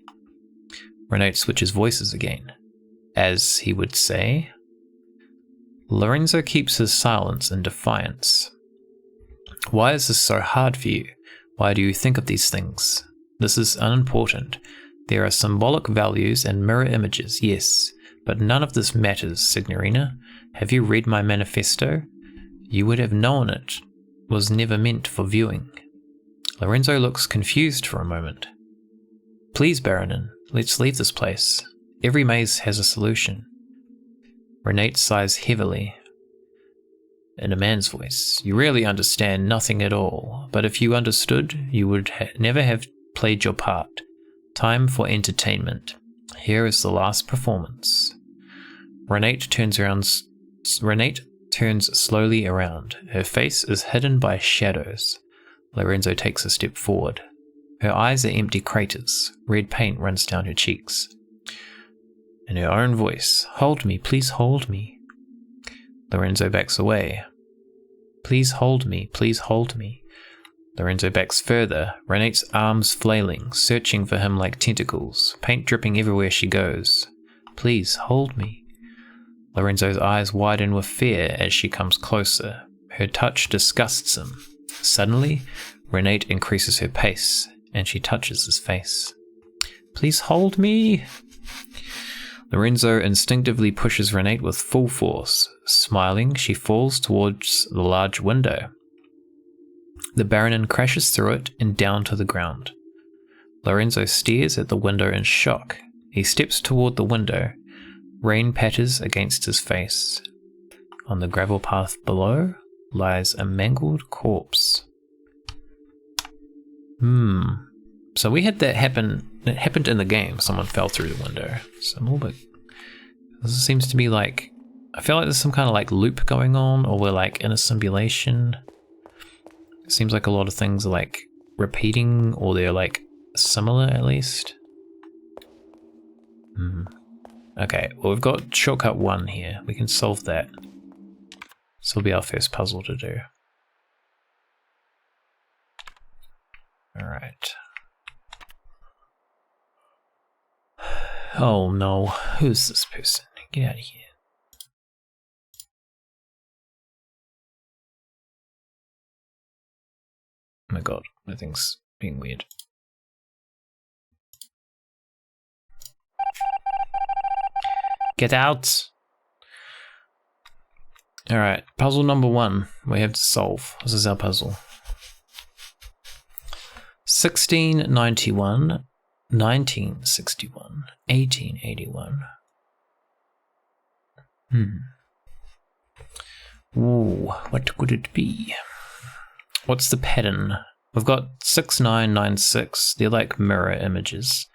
A: Renate switches voices again. As he would say. Lorenzo keeps his silence in defiance. Why is this so hard for you? Why do you think of these things? This is unimportant. There are symbolic values and mirror images, yes, but none of this matters, Signorina. Have you read my manifesto? You would have known it was never meant for viewing. Lorenzo looks confused for a moment. Please, Baronin, let's leave this place. Every maze has a solution. Renate sighs heavily. In a man's voice, you really understand nothing at all, but if you understood, you would never have played your part. Time for entertainment. Here is the last performance. Renate turns slowly around. Her face is hidden by shadows. Lorenzo takes a step forward. Her eyes are empty craters. Red paint runs down her cheeks. In her own voice, hold me, please hold me. Lorenzo backs away. Please hold me, please hold me. Lorenzo backs further, Renate's arms flailing, searching for him like tentacles, paint dripping everywhere she goes. Please hold me. Lorenzo's eyes widen with fear as she comes closer. Her touch disgusts him. Suddenly, Renate increases her pace, and she touches his face. Please hold me! Lorenzo instinctively pushes Renate with full force. Smiling, she falls towards the large window. The Baronin crashes through it and down to the ground. Lorenzo stares at the window in shock. He steps toward the window. Rain patters against his face. On the gravel path below lies a mangled corpse. So we had that happen. It happened in the game. Someone fell through the window. So I'm a little bit. This seems to be like. I feel like there's some kind of like loop going on, or we're like in a simulation. It seems like a lot of things are like repeating, or they're like similar at least. Okay, well we've got shortcut 1 here. We can solve that. This will be our first puzzle to do. Alright. Oh no, who's this person? Get out of here. Oh my god, that thing's being weird. Get out! Alright, puzzle number 1 we have to solve. This is our puzzle. 1691, 1961, 1881. Ooh, what could it be? What's the pattern? We've got 6996. They're like mirror images.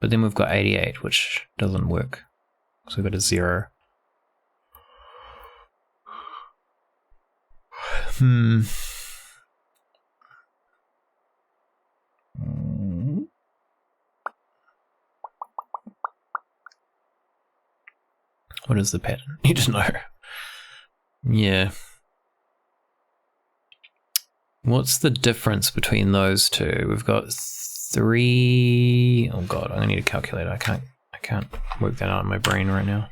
A: But then we've got 88, which doesn't work. So we've got a 0. What is the pattern? You just know. Yeah. What's the difference between those two? We've got 3. Oh god, I'm gonna need a calculator. I can't work that out in my brain right now.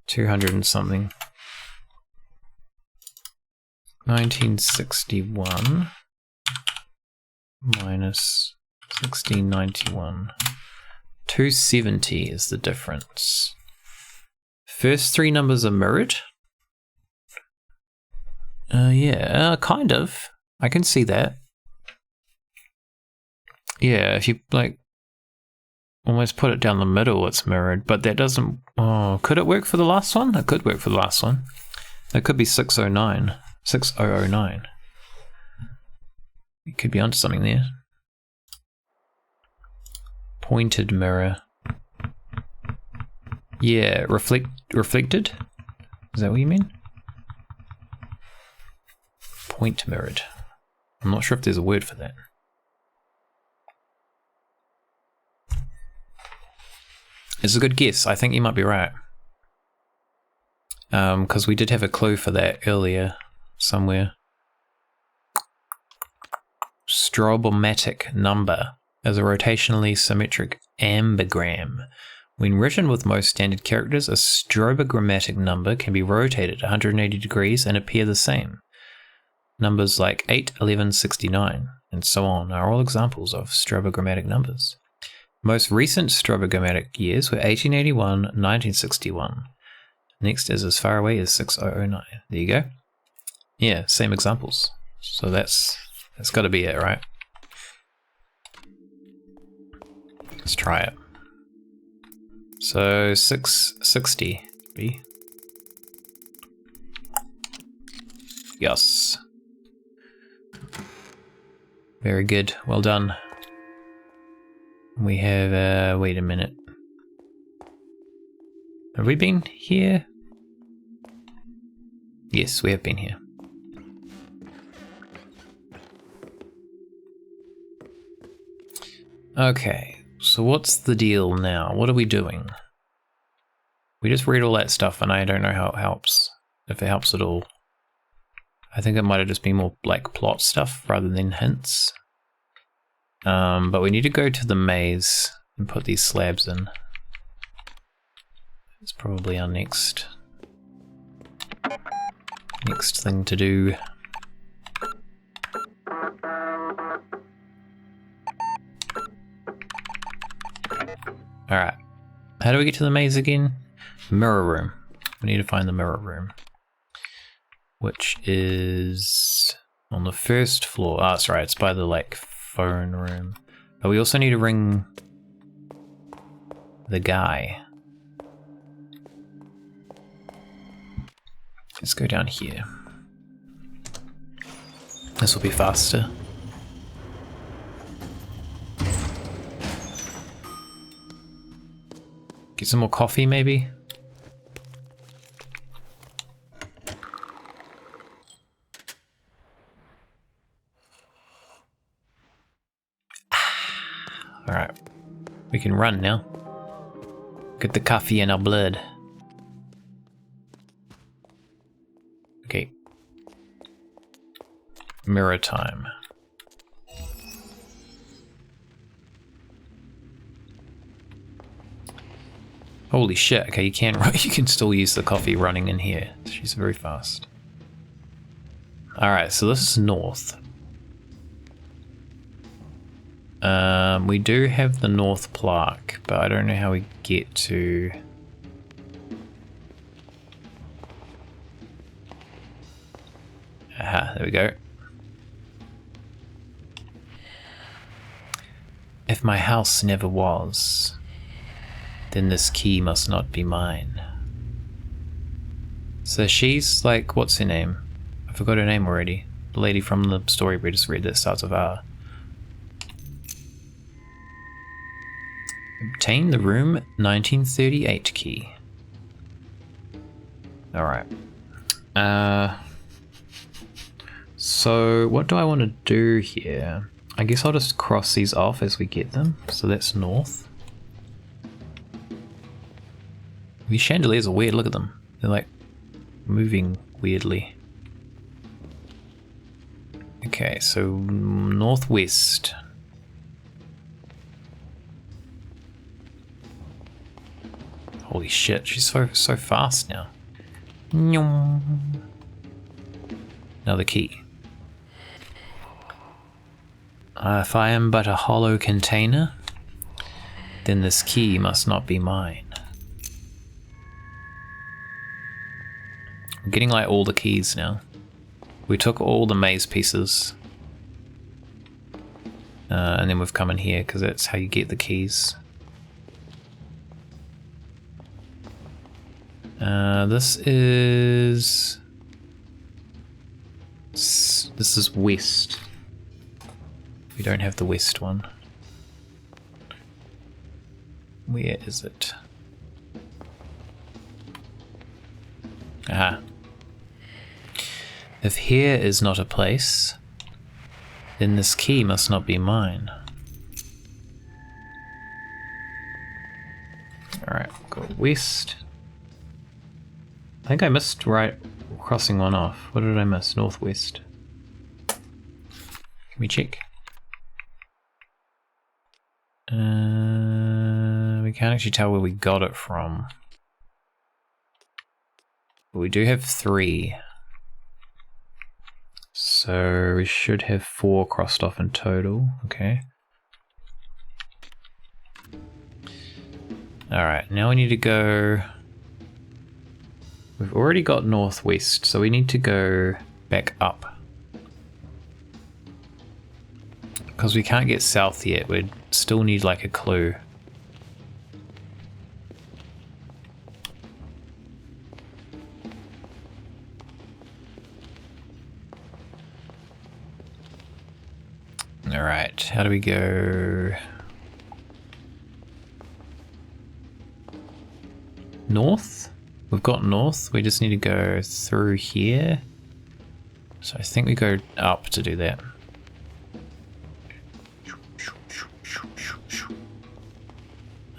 A: 200 and something. 1961 minus 1691. 270 is the difference. First 3 numbers are mirrored. Yeah, kind of. I can see that. Yeah, if you like almost put it down the middle, it's mirrored, but that doesn't. Oh, could it work for the last one? It could work for the last one. It could be 609. 6009. You could be onto something there. Pointed mirror. Yeah, reflected? Is that what you mean? Point mirrored. I'm not sure if there's a word for that. It's a good guess. I think you might be right. Because we did have a clue for that earlier somewhere. Strobomatic number is a rotationally symmetric ambigram. When written with most standard characters, a strobogrammatic number can be rotated 180 degrees and appear the same. Numbers like 8, 11, 69, and so on are all examples of strobogrammatic numbers. Most recent strobogrammatic years were 1881, 1961. Next is as far away as 6009. There you go. Yeah, same examples. So that's got to be it, right? Let's try it. So 660 B. Yes. Very good. Well done. We have wait a minute. Have we been here? Yes, we have been here. Okay, so what's the deal now? What are we doing? We just read all that stuff and I don't know how it helps. If it helps at all. I think it might have just been more like plot stuff rather than hints. But we need to go to the maze and put these slabs in. It's probably our next thing to do. Alright. How do we get to the maze again? Mirror room. We need to find the mirror room. Which is on the first floor. Oh, that's right, it's by the like phone room. But we also need to ring the guy. Let's go down here. This will be faster. Get some more coffee, maybe? Alright. We can run now. Get the coffee in our blood. Okay. Mirror time. Holy shit, okay, you can still use the coffee running in here. She's very fast. Alright, so this is north. We do have the north plaque, but I don't know how we get to... Aha, there we go. If my house never was, then this key must not be mine. So she's like, what's her name? I forgot her name already. The lady from the story we just read that starts with R. Obtain the room 1938 key. Alright. So what do I want to do here? I guess I'll just cross these off as we get them. So that's north. These chandeliers are weird, look at them. They're like moving weirdly. Okay, so northwest. Holy shit, she's so fast now. Now the key. If I am but a hollow container, then this key must not be mine. I'm getting like all the keys now. We took all the maze pieces. And then we've come in here because that's how you get the keys. This is west. We don't have the west one. Where is it? Aha. If here is not a place, then this key must not be mine. Alright, go west. I think I missed crossing one off. What did I miss? Northwest. Can we check? We can't actually tell where we got it from. But we do have 3. So we should have 4 crossed off in total. Okay. Alright, now we need to go... We've already got northwest, so we need to go back up. Because we can't get south yet, we'd still need like a clue. Alright, how do we go? North? We've got north, we just need to go through here. So I think we go up to do that.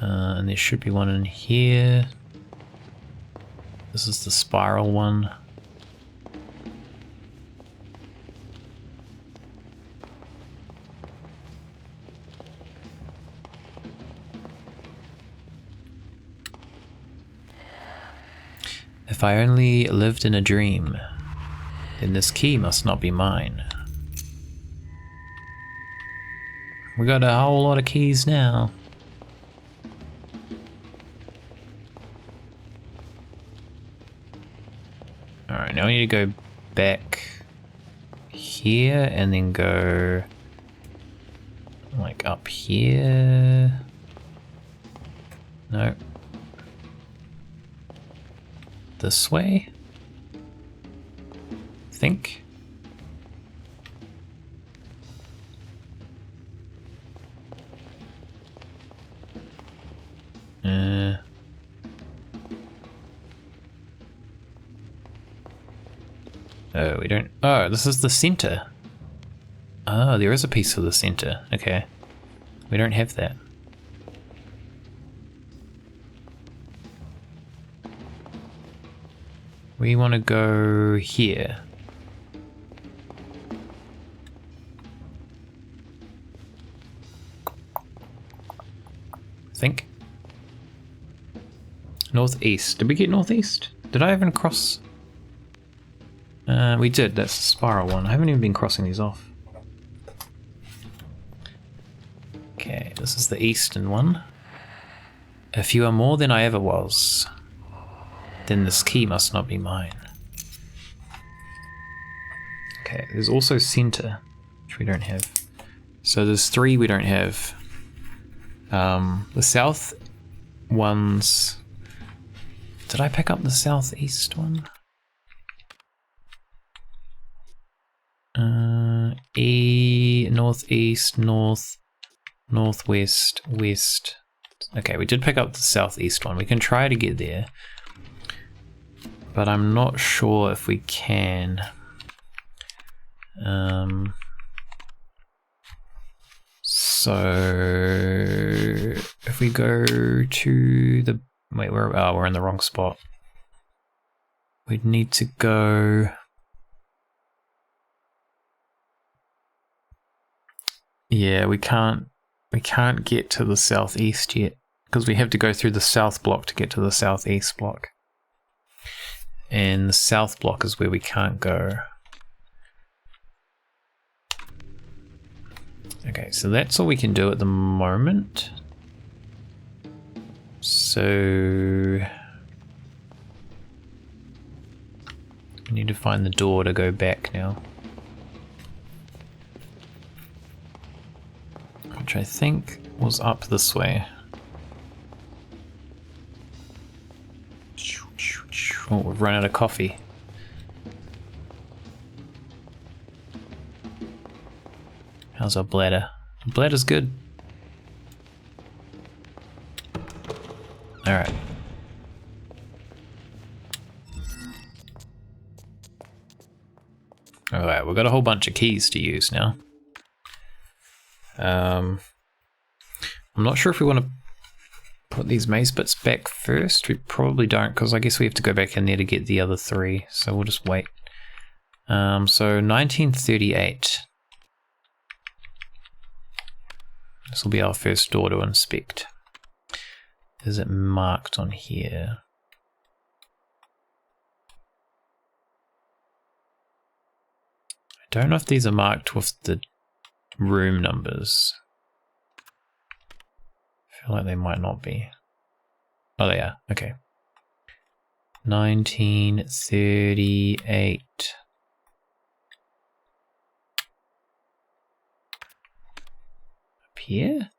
A: And there should be one in here. This is the spiral one. If I only lived in a dream, then this key must not be mine. We got a whole lot of keys now. Alright, now we need to go back here and then go like up here. No. This way? I think. Oh, we don't. Oh, this is the center. Oh, there is a piece of the center. Okay. We don't have that. We want to go here. I think. Northeast. Did we get northeast? Did I even cross? We did. That's the spiral one. I haven't even been crossing these off. Okay, this is the eastern one. If you are more than I ever was, then this key must not be mine. Okay, there's also center, which we don't have. So there's 3 we don't have. The south ones... Did I pick up the southeast one? Northeast, northwest, west. Okay, we did pick up the southeast one. We can try to get there. But I'm not sure if we can. So if we go to the wait, we're in the wrong spot. We'd need to go. Yeah, we can't get to the southeast yet because we have to go through the south block to get to the southeast block. And the south block is where we can't go. Okay, so that's all we can do at the moment. So we need to find the door to go back now. Which I think was up this way. Oh, we've run out of coffee. How's our bladder? Bladder's good. Alright. Alright, we've got a whole bunch of keys to use now. I'm not sure if we want to put these maze bits back first. We probably don't, because I guess we have to go back in there to get the other 3, so we'll just wait. So 1938. This will be our first door to inspect. Is it marked on here? I don't know if these are marked with the room numbers. I feel like they might not be. Oh, they are. Okay. 1938. Up here?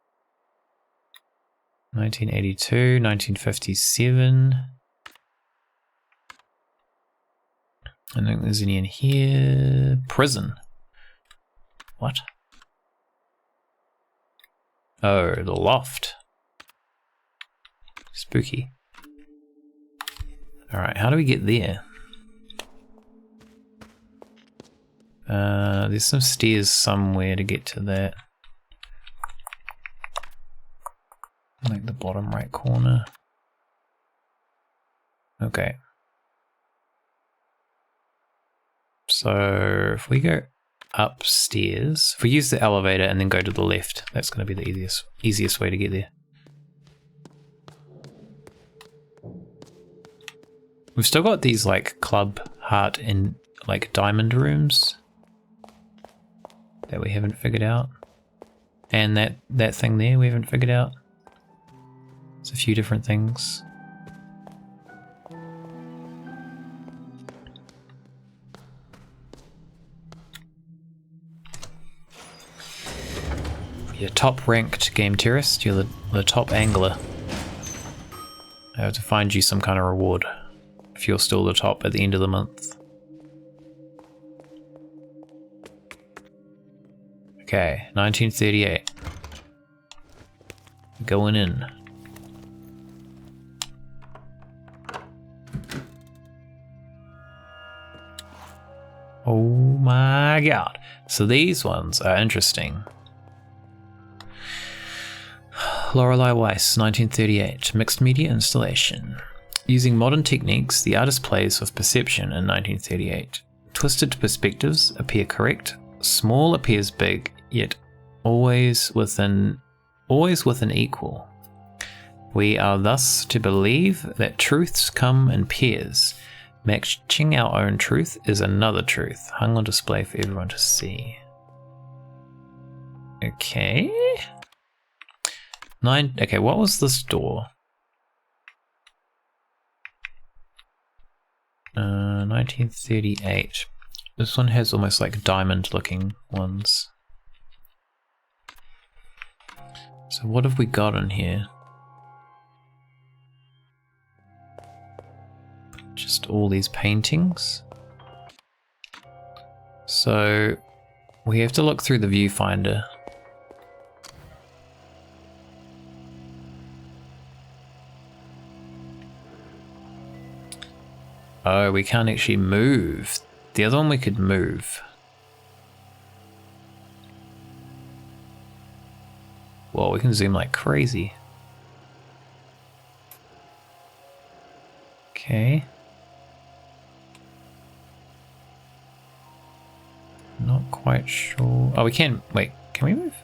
A: 1982, 1957. I don't think there's any in here. Prison. What? Oh, the loft. Spooky. Alright, how do we get there? There's some stairs somewhere to get to that. Like the bottom right corner. Okay. So if we go upstairs, if we use the elevator and then go to the left, that's going to be the easiest way to get there. We've still got these like club, heart, and like diamond rooms that we haven't figured out. And that thing there we haven't figured out. It's a few different things. You're top ranked game terrorist, you're the top angler. I have to find you some kind of reward if you're still the top at the end of the month. Okay, 1938. Going in. Oh my god. So these ones are interesting. LORELAI Weiss, 1938, mixed media installation. Using modern techniques, the artist plays with perception in 1938. Twisted perspectives appear correct, small appears big, yet always with an equal. We are thus to believe that truths come in pairs. Matching our own truth is another truth, hung on display for everyone to see. Okay. Okay, what was this door? 1938. This one has almost like diamond looking ones. So what have we got in here? Just all these paintings. So we have to look through the viewfinder. Oh, we can't actually move. The other one we could move. Whoa, we can zoom like crazy. Okay. Not quite sure. Oh, we can. Wait, can we move?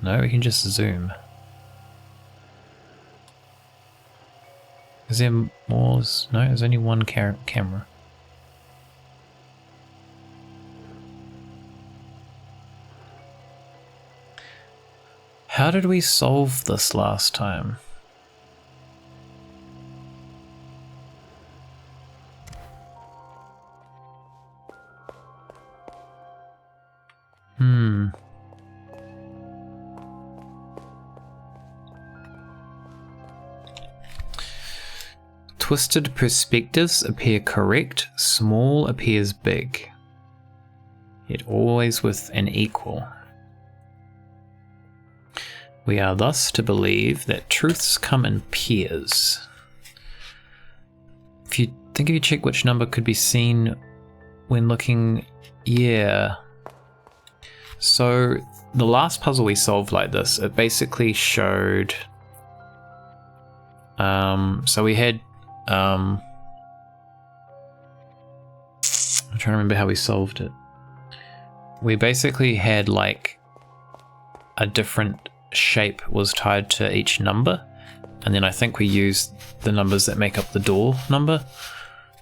A: No, we can just zoom. Is there more? No, there's only one camera. How did we solve this last time? Twisted perspectives appear correct, small appears big, yet always with an equal. We are thus to believe that truths come in pairs. If you check which number could be seen when looking, yeah. So the last puzzle we solved like this, it basically showed, so we had, I'm trying to remember how we solved it. We basically had like a different shape was tied to each number, and then I think we used the numbers that make up the door number,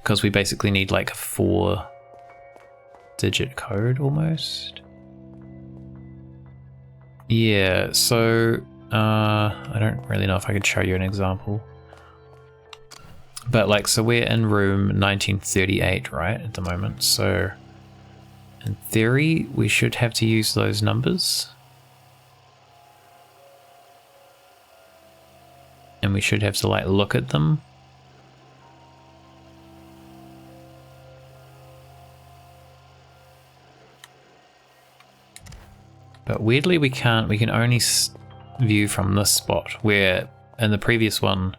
A: because we basically need like a 4-digit code almost. Yeah, so I don't really know if I could show you an example. But like, so we're in room 1938, right, at the moment. So in theory, we should have to use those numbers. And we should have to like look at them. But weirdly we can't, we can only view from this spot, where in the previous one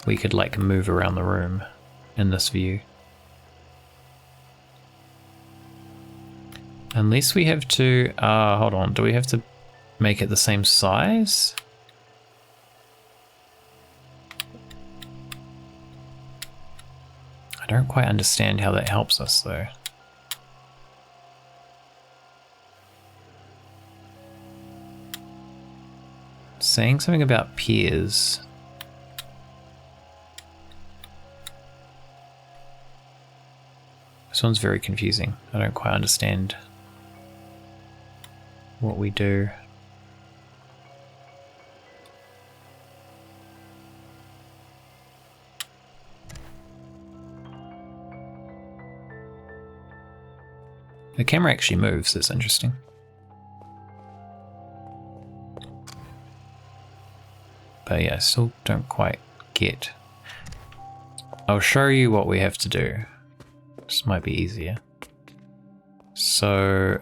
A: we could like move around the room in this view. Unless we have to, hold on, do we have to make it the same size? I don't quite understand how that helps us though. saying something about peers. This one's very confusing. I don't quite understand what we do. The camera actually moves, that's interesting. But yeah, I still don't quite get. I'll show you what we have to do. This might be easier. So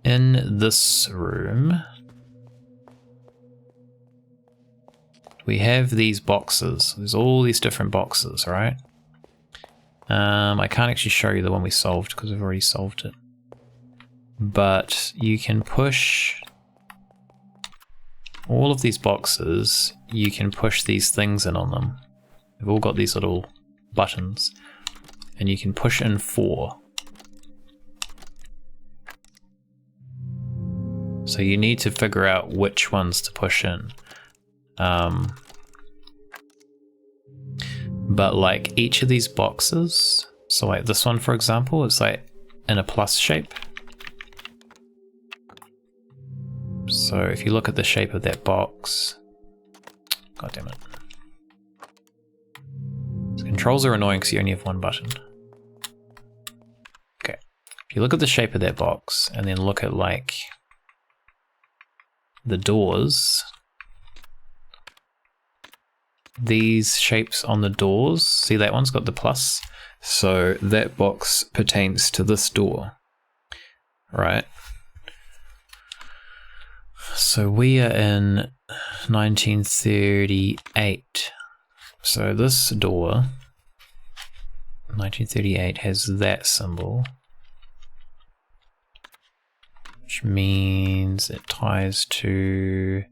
A: in this room, we have these boxes. There's all these different boxes, right? I can't actually show you the one we solved because we've already solved it. But you can push all of these boxes, you can push these things in on them. They've all got these little buttons, and you can push in 4. So you need to figure out which ones to push in. But like each of these boxes, so like this one for example, it's like in a plus shape. So if you look at the shape of that box, god damn it. The controls are annoying because you only have one button. Okay, if you look at the shape of that box and then look at like the doors, these shapes on the doors, see that one's got the plus, so that box pertains to this door, right? So we are in 1938, so this door 1938 has that symbol, which means it ties to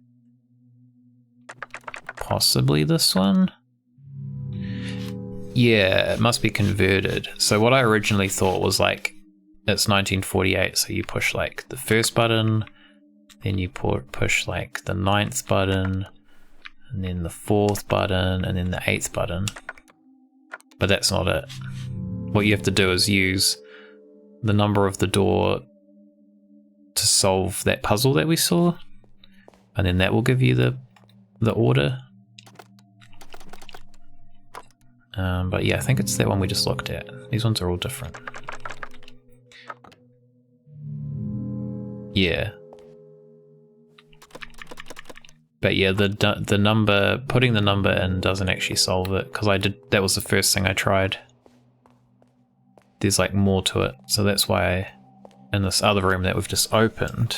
A: possibly this one. Yeah, it must be converted. So what I originally thought was like it's 1948, so you push like the first button, then you push like the 9th button, and then the 4th button, and then the 8th button. But that's not it. What you have to do is use the number of the door to solve that puzzle that we saw, and then that will give you the order. But yeah, I think it's that one we just looked at. These ones are all different. Yeah. But yeah, the number, putting the number in doesn't actually solve it, because that was the first thing I tried. There's like more to it, so that's why in this other room that we've just opened,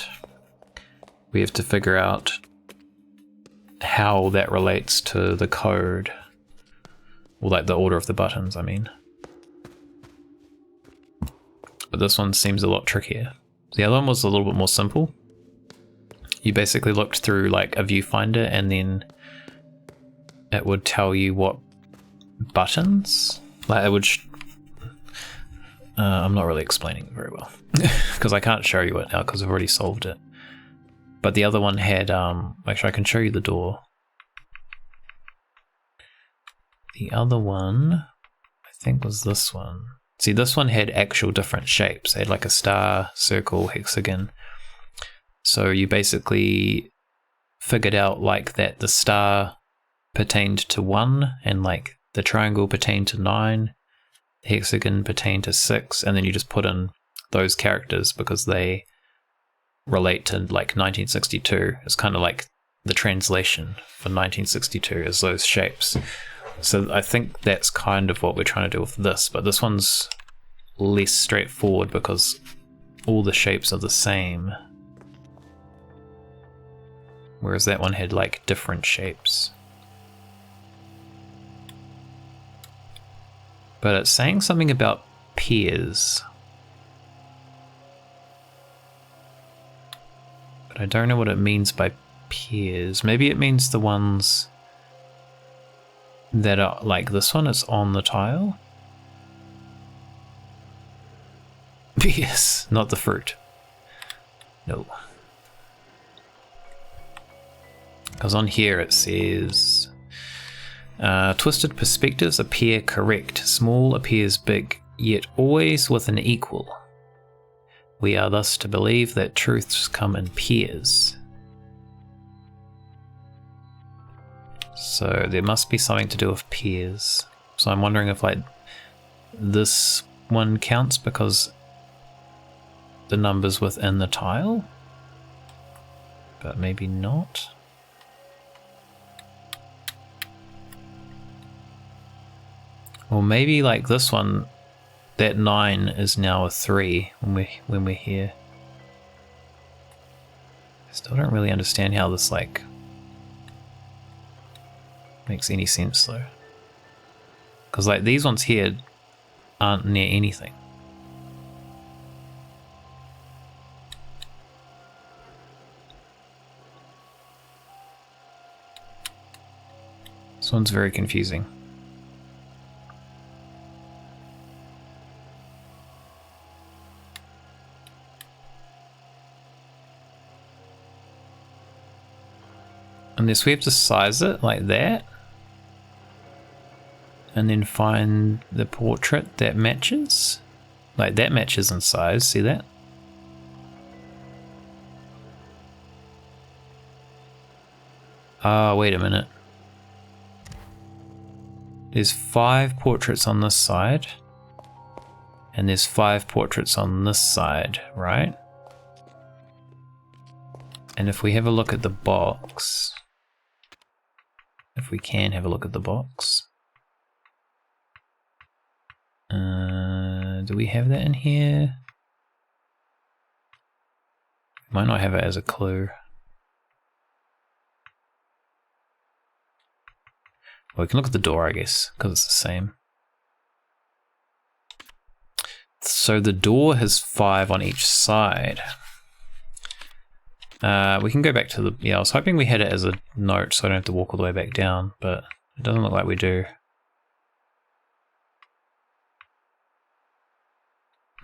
A: we have to figure out how that relates to the code, or like the order of the buttons, I mean. But this one seems a lot trickier. The other one was a little bit more simple. You basically looked through like a viewfinder and then it would tell you what buttons, like it would I'm not really explaining it very well because I can't show you it now because I've already solved it. But the other one had actually I can show you the door. The other one I think was this one. See, this one had actual different shapes. It had like a star, circle, hexagon. So you basically figured out like that the star pertained to 1 and like the triangle pertained to 9, the hexagon pertained to 6, and then you just put in those characters because they relate to like 1962. It's kind of like the translation for 1962 is those shapes. So I think that's kind of what we're trying to do with this, but this one's less straightforward because all the shapes are the same. Whereas that one had like different shapes. But it's saying something about pairs. But I don't know what it means by piers. Maybe it means the ones that are like this one is on the tile. Piers, not the fruit. No. Because on here it says twisted perspectives appear correct. Small appears big, yet always with an equal. We are thus to believe that truths come in pairs. So there must be something to do with pairs. So I'm wondering if like this one counts because the number's within the tile, but maybe not. Or maybe like this one, that 9 is now a 3 when we're here. I still don't really understand how this like makes any sense though. Because like these ones here aren't near anything. This one's very confusing. Unless we have to size it like that. And then find the portrait that matches. Like that matches in size, see that? Ah, wait a minute. There's 5 portraits on this side. And there's 5 portraits on this side, right? And if we have a look at the box, if we can have a look at the box. Do we have that in here? Might not have it as a clue. Well, we can look at the door, I guess, because it's the same. So the door has 5 on each side. We can go back to the... Yeah, I was hoping we had it as a note so I don't have to walk all the way back down, but it doesn't look like we do.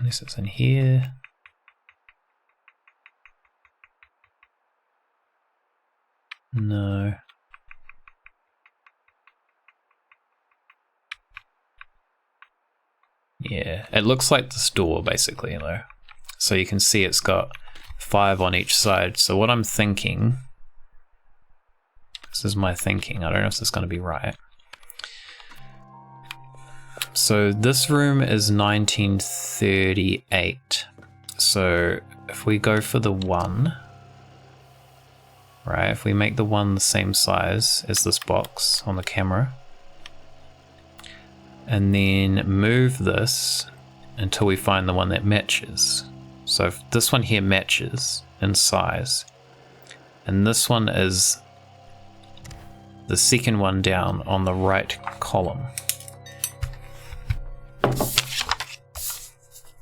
A: Unless it's in here. No. Yeah, it looks like this door basically, you know. So you can see it's got 5 on each side. So what I'm thinking, this is my thinking, I don't know if this is going to be right. So this room is 1938. So if we go for the 1, right, if we make the 1 the same size as this box on the camera, and then move this until we find the one that matches. So if this one here matches in size, and this one is the second one down on the right column.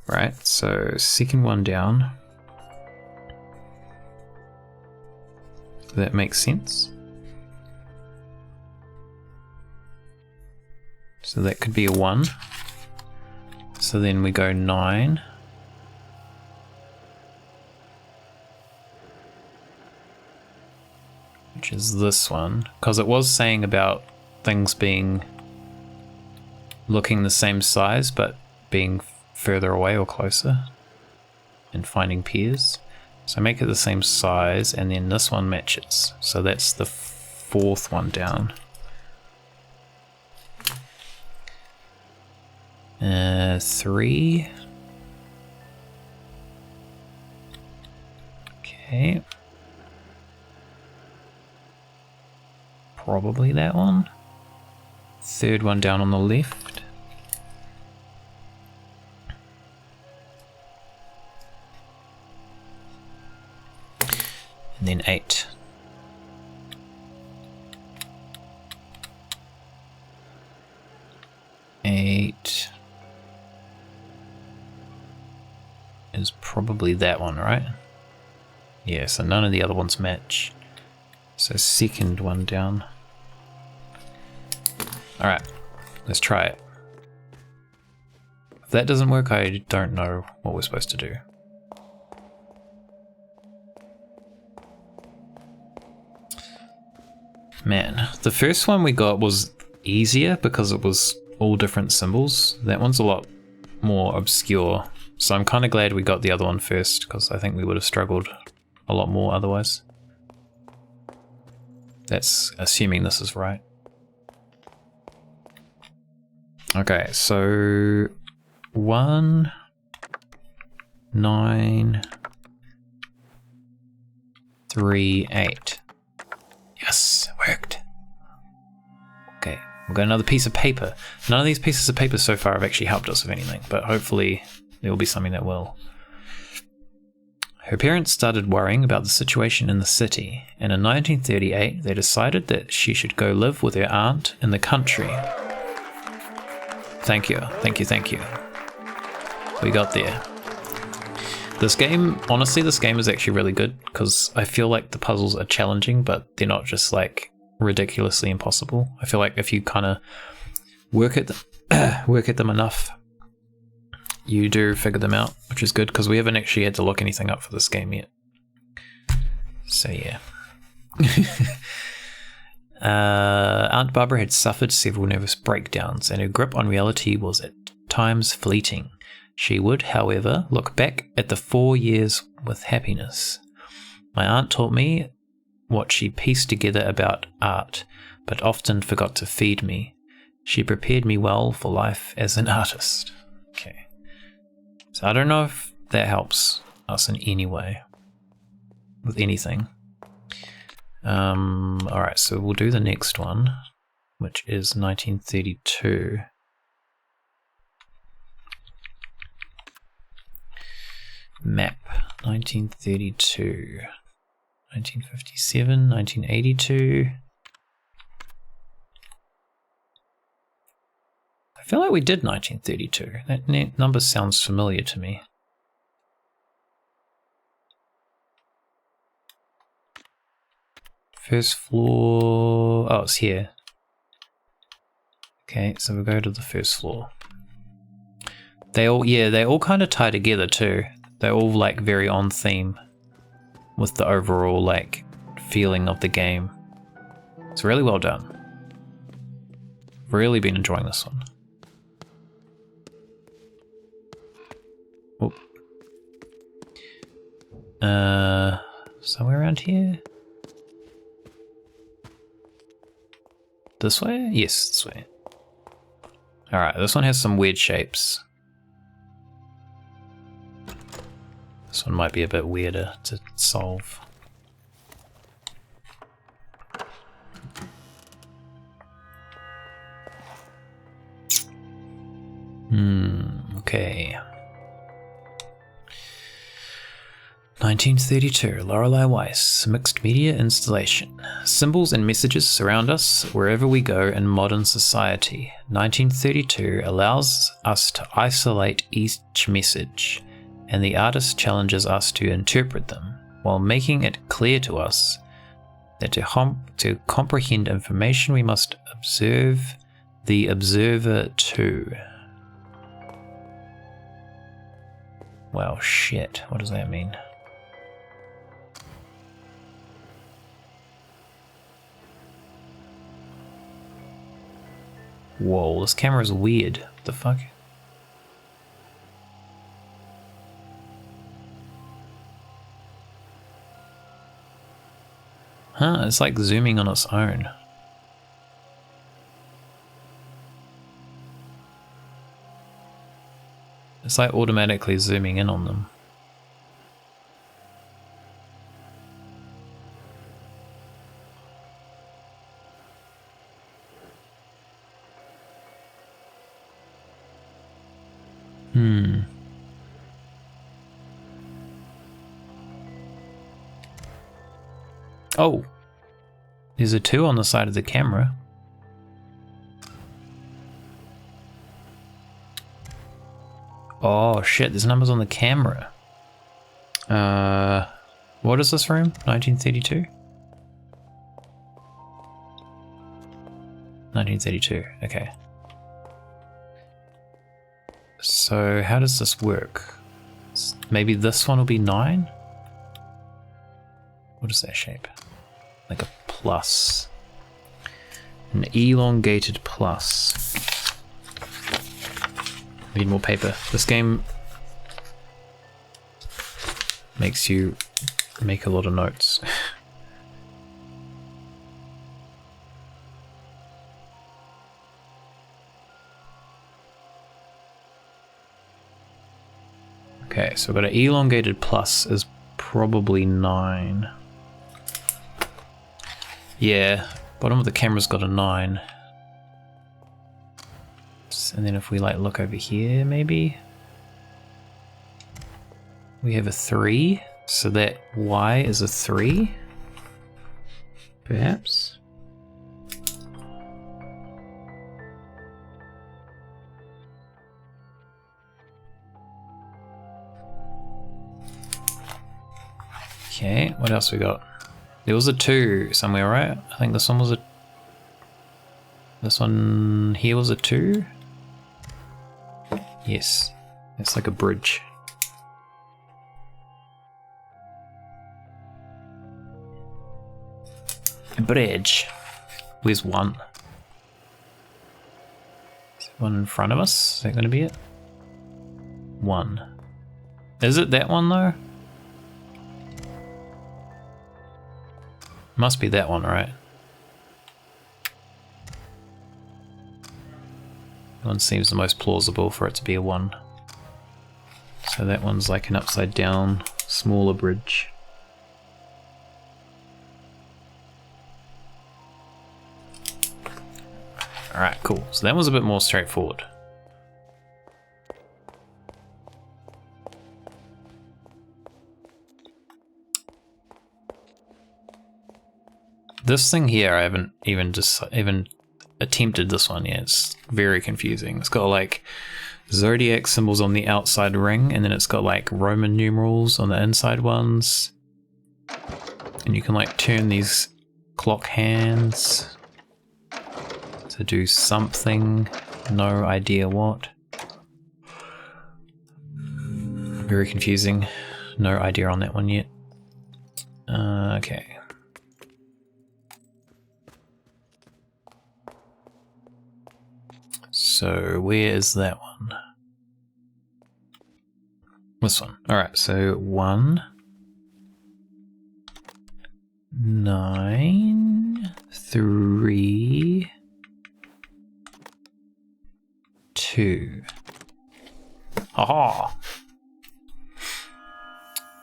A: Right, so second one down. That makes sense. So that could be a 1. So then we go 9. Which is this one. Because it was saying about things being looking the same size but being further away or closer and finding pairs. So make it the same size and then this one matches. So that's the 4th one down. 3. Okay. Probably that one. 3rd one down on the left. And then 8. Is probably that one, right? Yeah, so none of the other ones match. So second one down. Alright, let's try it. If that doesn't work, I don't know what we're supposed to do. Man, the first one we got was easier because it was all different symbols. That one's a lot more obscure. So I'm kind of glad we got the other one first, because I think we would have struggled a lot more otherwise. That's assuming this is right. Okay, so 1, 9, 3, 8. Yes, it worked. Okay, we've got another piece of paper. None of these pieces of paper so far have actually helped us with anything, but hopefully there will be something that will. Her parents started worrying about the situation in the city, and in 1938 they decided that she should go live with her aunt in the country. Thank you, thank you, thank you. We got there. This game, honestly, this game is actually really good because I feel like the puzzles are challenging, but they're not just like ridiculously impossible. I feel like if you kind of work at them enough, you do figure them out, which is good because we haven't actually had to look anything up for this game yet. So yeah. Aunt Barbara had suffered several nervous breakdowns, and her grip on reality was at times fleeting. She would, however, look back at the 4 years with happiness. My aunt taught me what she pieced together about art, but often forgot to feed me. She prepared me well for life as an artist. Okay. So I don't know if that helps us in any way. With anything. Alright, so we'll do the next one, which is 1932. Map 1932, 1957, 1982. I feel like we did 1932. That number sounds familiar to me. First floor. Oh, it's here. Okay, so we'll go to the first floor. They all kind of tie together too. They're all like very on theme with the overall like feeling of the game. It's really well done. Really been enjoying this one. Oh. Somewhere around here? This way? Yes, this way. Alright, this one has some weird shapes. This one might be a bit weirder to solve. Okay. 1932, Lorelei Weiss, mixed media installation. Symbols and messages surround us wherever we go in modern society. 1932 allows us to isolate each message, and the artist challenges us to interpret them, while making it clear to us that to comprehend information we must observe the observer too. Well, shit, what does that mean? Whoa, this camera's weird. What the fuck? Huh, it's like zooming on its own. It's like automatically zooming in on them. Oh, there's a 2 on the side of the camera. Oh shit, there's numbers on the camera. What is this room? 1932? 1932, okay. So how does this work? Maybe this one will be 9? What is that shape? Like a plus. An elongated plus. We need more paper. This game makes you make a lot of notes. Okay, so we've got an elongated plus is probably 9. Yeah, bottom of the camera's got a 9. And then if we like look over here, maybe we have a 3, so that Y is a 3, perhaps. Okay, what else we got? There was a 2 somewhere, right? I think this one was a... This one here was a 2? Yes, it's like a bridge. A bridge. Where's 1? Is there one in front of us? Is that going to be it? 1. Is it that one though? Must be that one, right? That one seems the most plausible for it to be a 1. So that one's like an upside down, smaller bridge. Alright, cool. So that was a bit more straightforward. This thing here, I haven't even attempted this one yet. It's very confusing. It's got like zodiac symbols on the outside ring, and then it's got like Roman numerals on the inside ones. And you can like turn these clock hands to do something. No idea what. Very confusing. No idea on that one yet. Okay. So where is that one? This one. Alright, so 1, 9, 3, 2. Haha!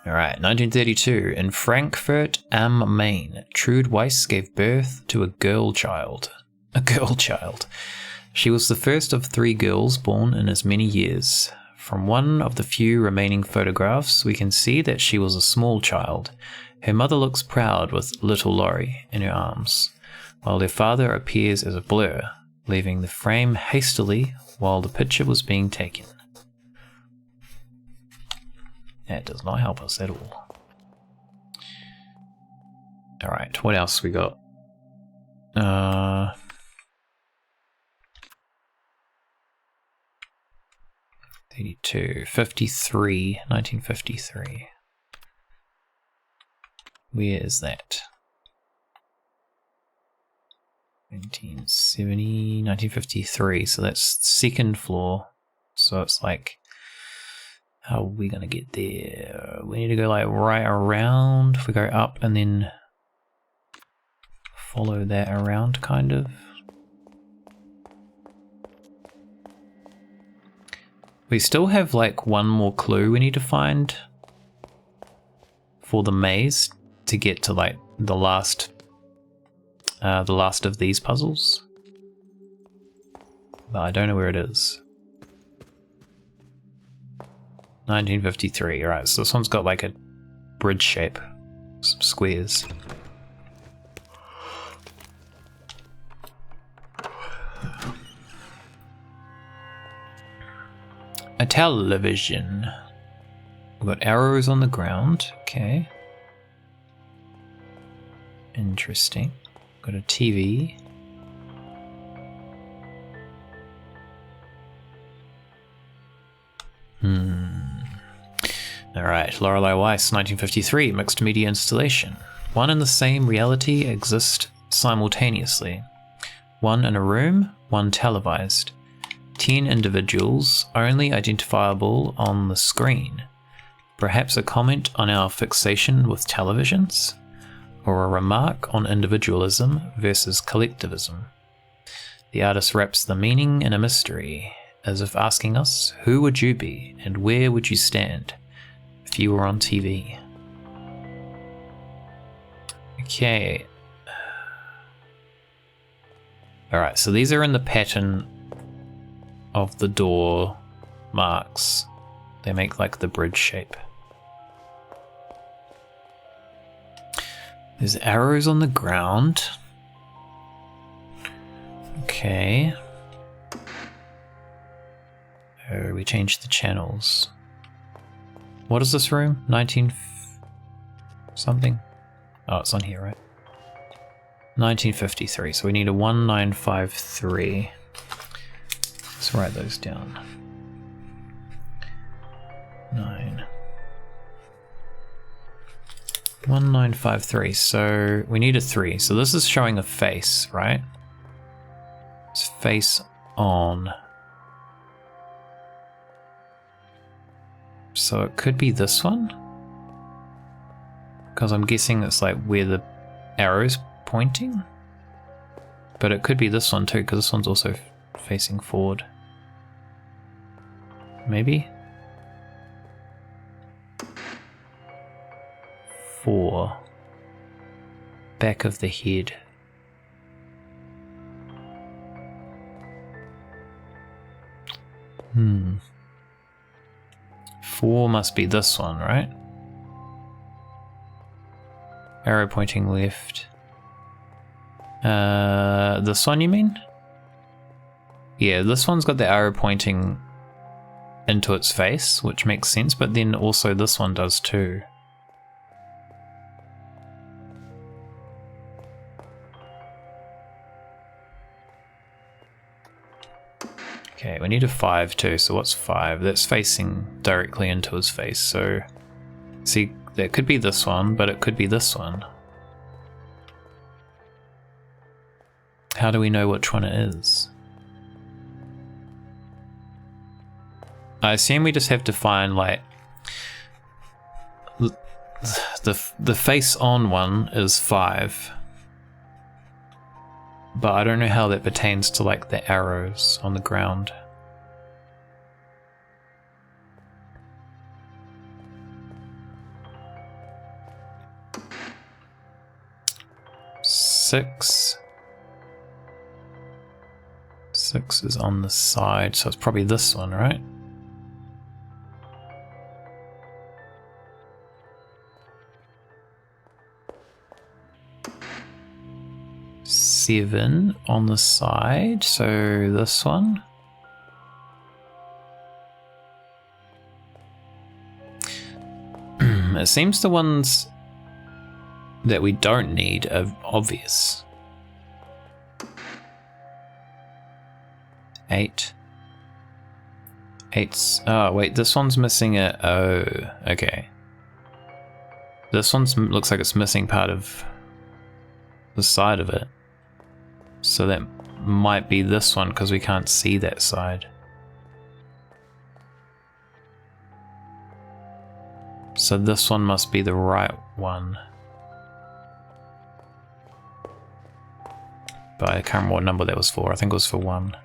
A: Alright, 1932. In Frankfurt am Main, Trude Weiss gave birth to a girl child. A girl child. She was the first of 3 girls born in as many years. From one of the few remaining photographs, we can see that she was a small child. Her mother looks proud with little Laurie in her arms, while their father appears as a blur, leaving the frame hastily while the picture was being taken. That does not help us at all. Alright, what else we got? 82, 53, 1953. Where is that? 1970, 1953, so that's second floor. So it's like, how are we gonna get there? We need to go like right around. If we go up and then follow that around, kind of. We still have like one more clue we need to find for the maze to get to like the last of these puzzles. But I don't know where it is. 1953, alright, so this one's got like a bridge shape, some squares. A television. We've got arrows on the ground, okay. Interesting. Got a TV. Alright, LORELAI Weiss, 1953, mixed media installation. One and the same reality exist simultaneously. One in a room, one televised. 10 individuals, only identifiable on the screen. Perhaps a comment on our fixation with televisions? Or a remark on individualism versus collectivism. The artist wraps the meaning in a mystery, as if asking us, who would you be and where would you stand if you were on TV? Okay. Alright, so these are in the pattern of the door marks. They make like the bridge shape. There's arrows on the ground. Okay. Oh, we changed the channels. What is this room? 19 something? Oh, it's on here, right? 1953, so we need a 1953. Let's write those down. 9. 1953, so we need a 3. So this is showing a face, right? It's face on. So it could be this one? Because I'm guessing it's like where the arrow's pointing? But it could be this one too, because this one's also facing forward. Maybe? 4. Back of the head. Hmm. 4 must be this one, right? Arrow pointing left. This one you mean? Yeah, this one's got the arrow pointing into its face, which makes sense, but then also this one does too. Okay, we need a 5 too, so what's 5? That's facing directly into his face, so... See, that could be this one, but it could be this one. How do we know which one it is? I assume we just have to find, like... The face on one is 5. But I don't know how that pertains to like the arrows on the ground. Six is on the side, so it's probably this one, right? Seven on the side, so this one. It seems the ones that we don't need are obvious. 8. 8's, oh wait, this one's missing a, oh, okay. This one looks like it's missing part of the side of it. So that might be this one because we can't see that side. So this one must be the right one. But I can't remember what number that was for. I think it was for 1.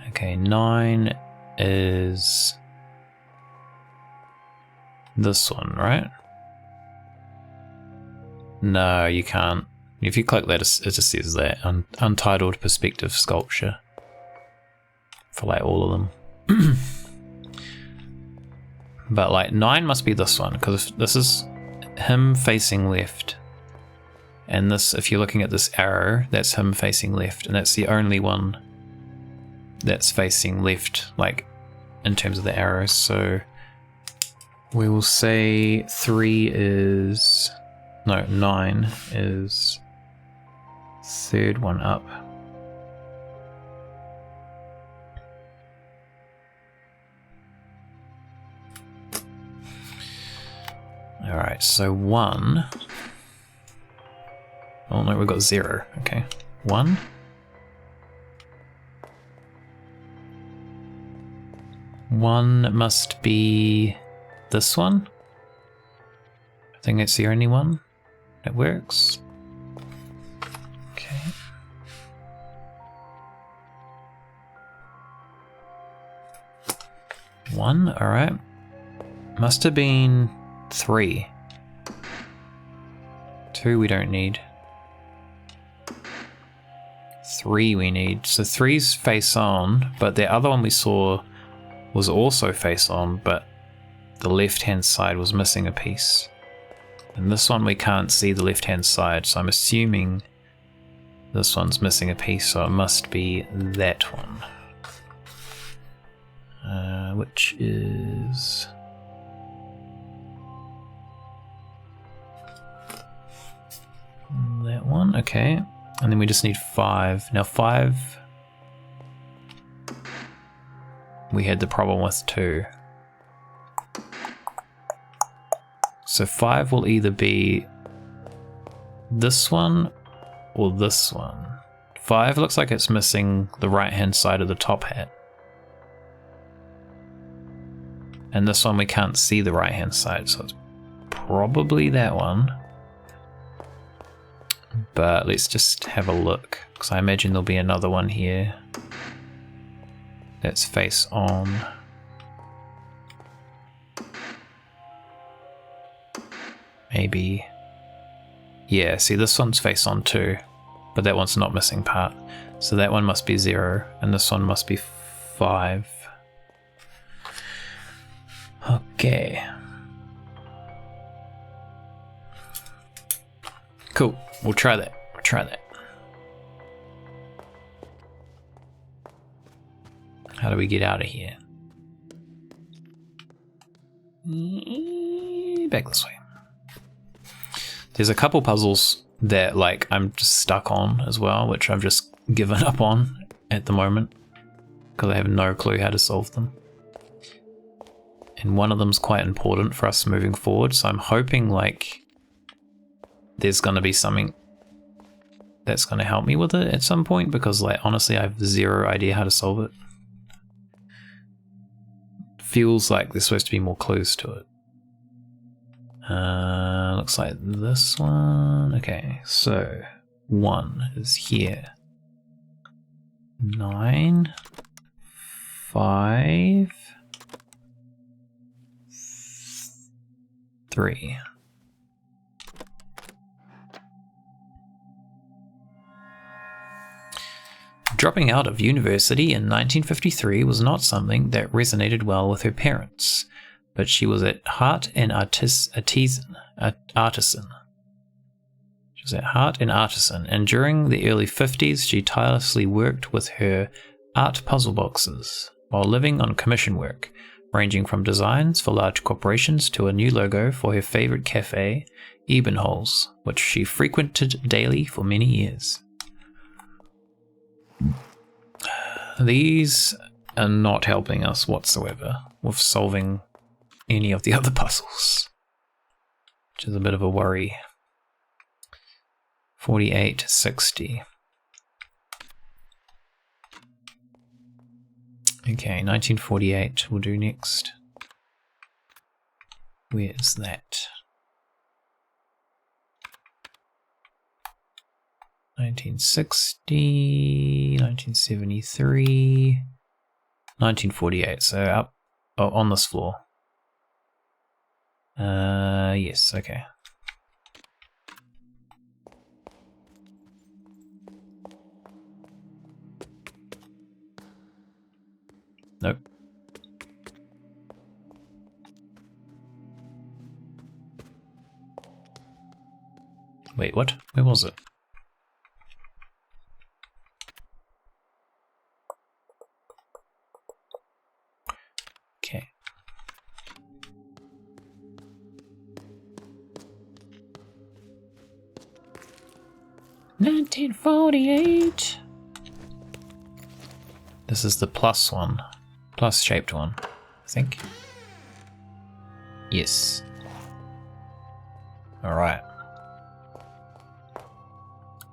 A: Okay, 9 is this one, right? No, you can't. If you click that, it just says that untitled perspective sculpture for like all of them. But like 9 must be this one because this is him facing left, and this, if you're looking at this arrow, that's him facing left, and that's the only one that's facing left, like in terms of the arrows. So we will say 3 is No, 9 is third one up. Alright, so 1. Oh no, we've got 0. Okay. 1. One must be this one. I think it's the only one that works. Okay. One, alright. Must have been 3. 2 we don't need. 3 we need. So 3's face on, but the other one we saw was also face on, but the left hand side was missing a piece. And this one we can't see the left hand side, so I'm assuming this one's missing a piece, so it must be that one. Which is... that one, okay. And then we just need 5. Now 5... we had the problem with 2. So 5 will either be this one or this one. 5 looks like it's missing the right hand side of the top hat. And this one we can't see the right hand side, so it's probably that one. But let's just have a look, because I imagine there'll be another one here that's face on. Maybe. Yeah, see this one's face on too, but that one's not missing part. So that one must be 0, and this one must be 5. Okay. Cool, we'll try that. We'll try that. How do we get out of here? Back this way. There's a couple puzzles that like I'm just stuck on as well, which I've just given up on at the moment because I have no clue how to solve them. And one of them's quite important for us moving forward, so I'm hoping like there's going to be something that's going to help me with it at some point, because like honestly I have zero idea how to solve it. Feels like there's supposed to be more clues to it. Looks like this one. Okay, so 1 is here. 9, 5, 3. Dropping out of university in 1953 was not something that resonated well with her parents, but she was at heart an artisan. She was at heart an artisan, and during the early 50s she tirelessly worked with her art puzzle boxes while living on commission work, ranging from designs for large corporations to a new logo for her favorite cafe, Ebenholz, which she frequented daily for many years. These are not helping us whatsoever with solving any of the other puzzles, which is a bit of a worry. 48, 60. Okay, 1948 we'll do next. Where's that? 1960, 1973, 1948, so up on this floor. Yes, okay. Nope. Wait, what? Where was it? Okay. 1948. This is the plus one. Plus shaped one, I think. Yes. Alright.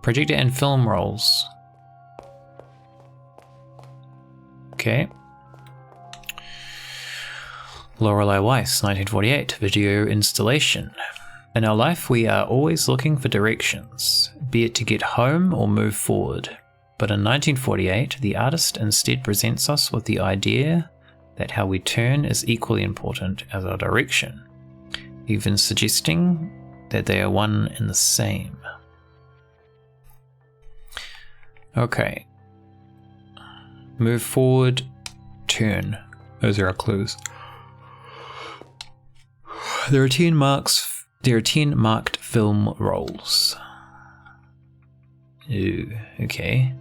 A: Projector and film rolls. Okay. LORELAI Weiss, 1948, video installation. In our life, we are always looking for directions, be it to get home or move forward. But in 1948, the artist instead presents us with the idea that how we turn is equally important as our direction, even suggesting that they are one and the same. Okay. Move forward, turn. Those are our clues. There are 10 marked film rolls. Ooh, okay.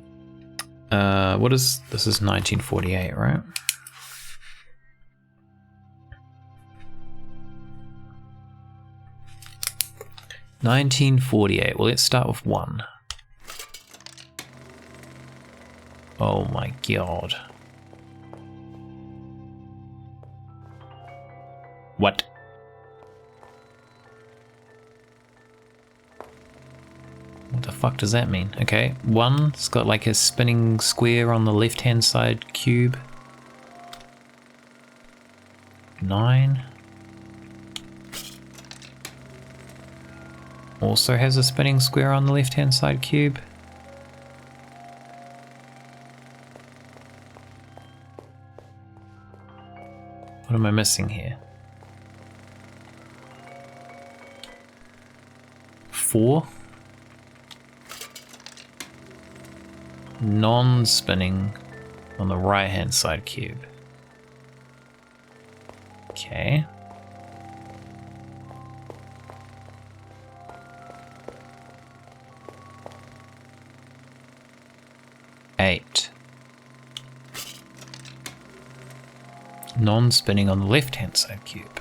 A: What is this? Is 1948, right? $1948. Well, let's start with 1. Oh my god. What? What the fuck does that mean? Okay, 1, it's got like a spinning square on the left hand side cube. 9. Also has a spinning square on the left hand side cube. What am I missing here? 4. Non-spinning on the right hand side cube. Okay. Eight. Non-spinning on the left hand side cube.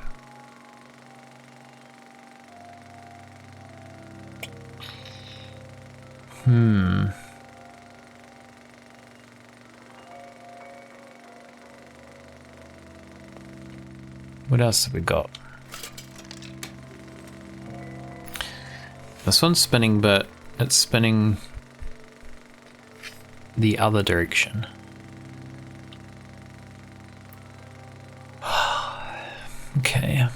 A: What else have we got? This one's spinning, but it's spinning the other direction. Okay.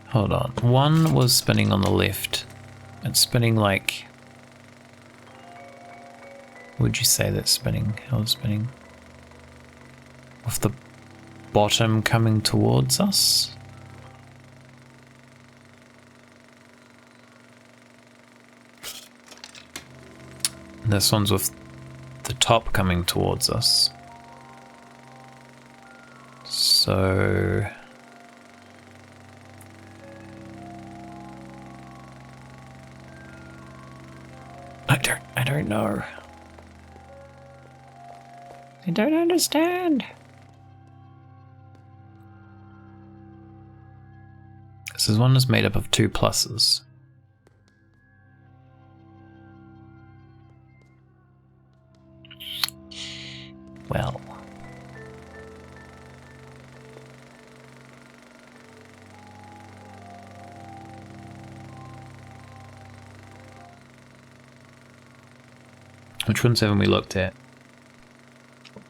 A: Hold on. 1 was spinning on the left. It's spinning like... Would you say that's spinning? How is spinning? With the bottom coming towards us? This one's with the top coming towards us. So... I don't know. I don't understand. This is one that's made up of 2 pluses. Well. Which ones haven't we looked at?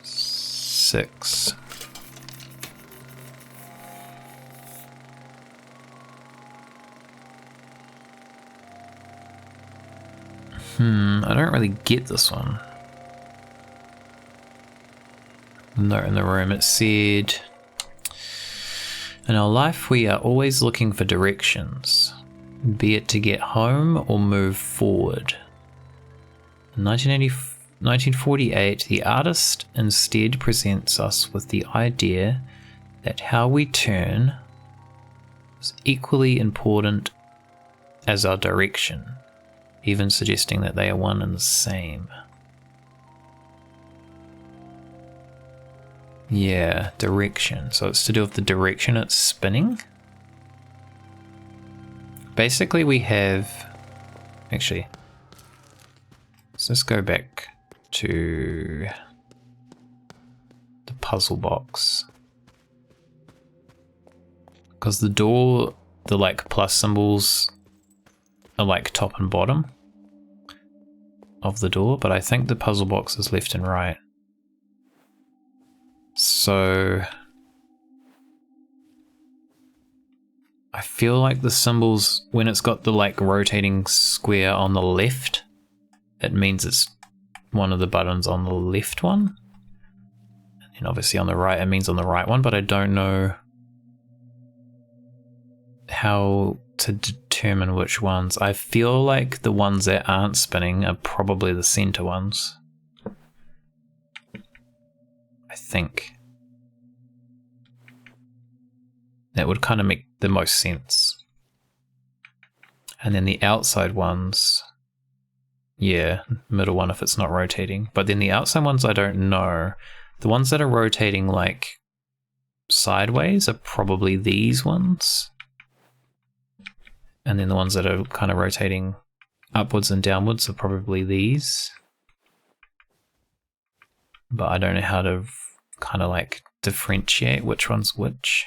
A: 6. I don't really get this one. Note in the room, it said, in our life we are always looking for directions, be it to get home or move forward. In 1948, the artist instead presents us with the idea that how we turn is equally important as our direction, even suggesting that they are one and the same. Yeah, direction. So it's to do with the direction it's spinning. Basically we have... Actually, let's just go back to the puzzle box. Because the door, the like plus symbols are like top and bottom of the door, but I think the puzzle box is left and right. So I feel like the symbols, when it's got the like rotating square on the left, it means it's one of the buttons on the left one. And obviously on the right, it means on the right one, but I don't know how to determine which ones. I feel like the ones that aren't spinning are probably the center ones. I think. That would kind of make the most sense. And then the outside ones, yeah, middle one if it's not rotating. But then the outside ones I don't know. The ones that are rotating like sideways are probably these ones. And then the ones that are kind of rotating upwards and downwards are probably these. But I don't know how to kind of like differentiate which one's which.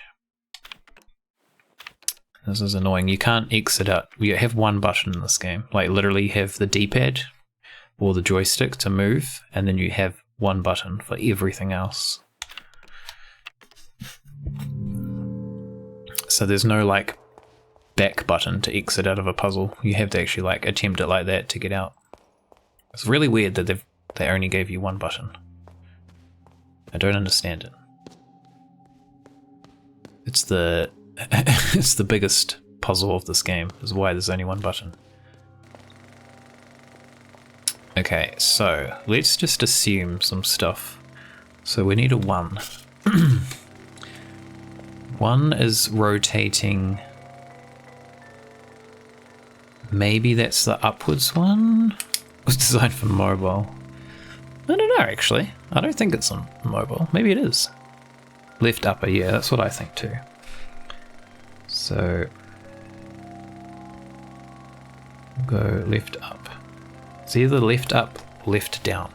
A: This is annoying. You can't exit out. You have one button in this game. Like literally have the D-pad or the joystick to move, and then you have one button for everything else. So there's no like back button to exit out of a puzzle. You have to actually like attempt it like that to get out. It's really weird that they only gave you one button. I don't understand it. It's the it's the biggest puzzle of this game, is why there's only one button. Okay, so let's just assume some stuff. So we need a 1. 1 is rotating. Maybe that's the upwards one? It was designed for mobile. I don't know actually. I don't think it's on mobile. Maybe it is. Left upper, yeah, that's what I think too. So go left up. It's either left up or left down.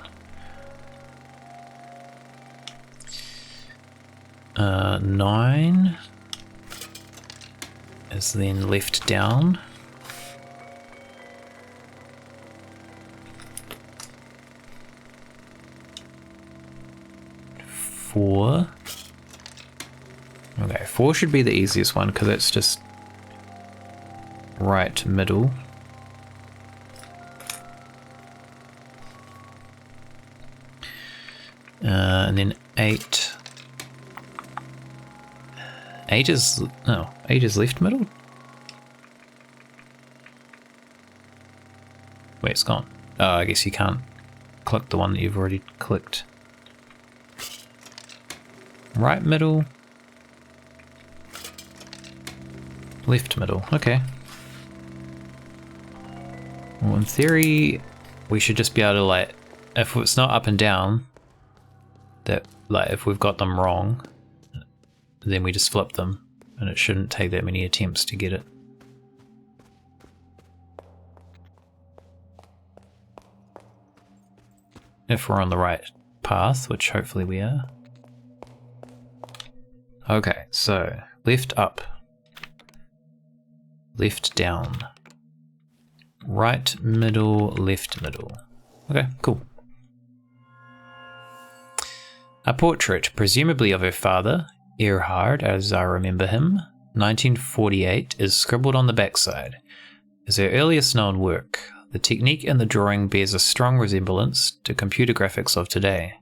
A: 9 is then left down. 4. Okay, 4 should be the easiest one because it's just right middle. And then 8. 8 is, no, 8 is left middle? Wait, it's gone. Oh, I guess you can't click the one that you've already clicked. Right middle. Left middle, okay. Well, in theory, we should just be able to, like, if it's not up and down, that, like, if we've got them wrong, then we just flip them, and it shouldn't take that many attempts to get it. If we're on the right path, which hopefully we are. Okay, so left up. Left down. Right middle, left middle. Okay, cool. A portrait, presumably of her father, Erhard, as I remember him, 1948, is scribbled on the backside. Is her earliest known work. The technique in the drawing bears a strong resemblance to computer graphics of today.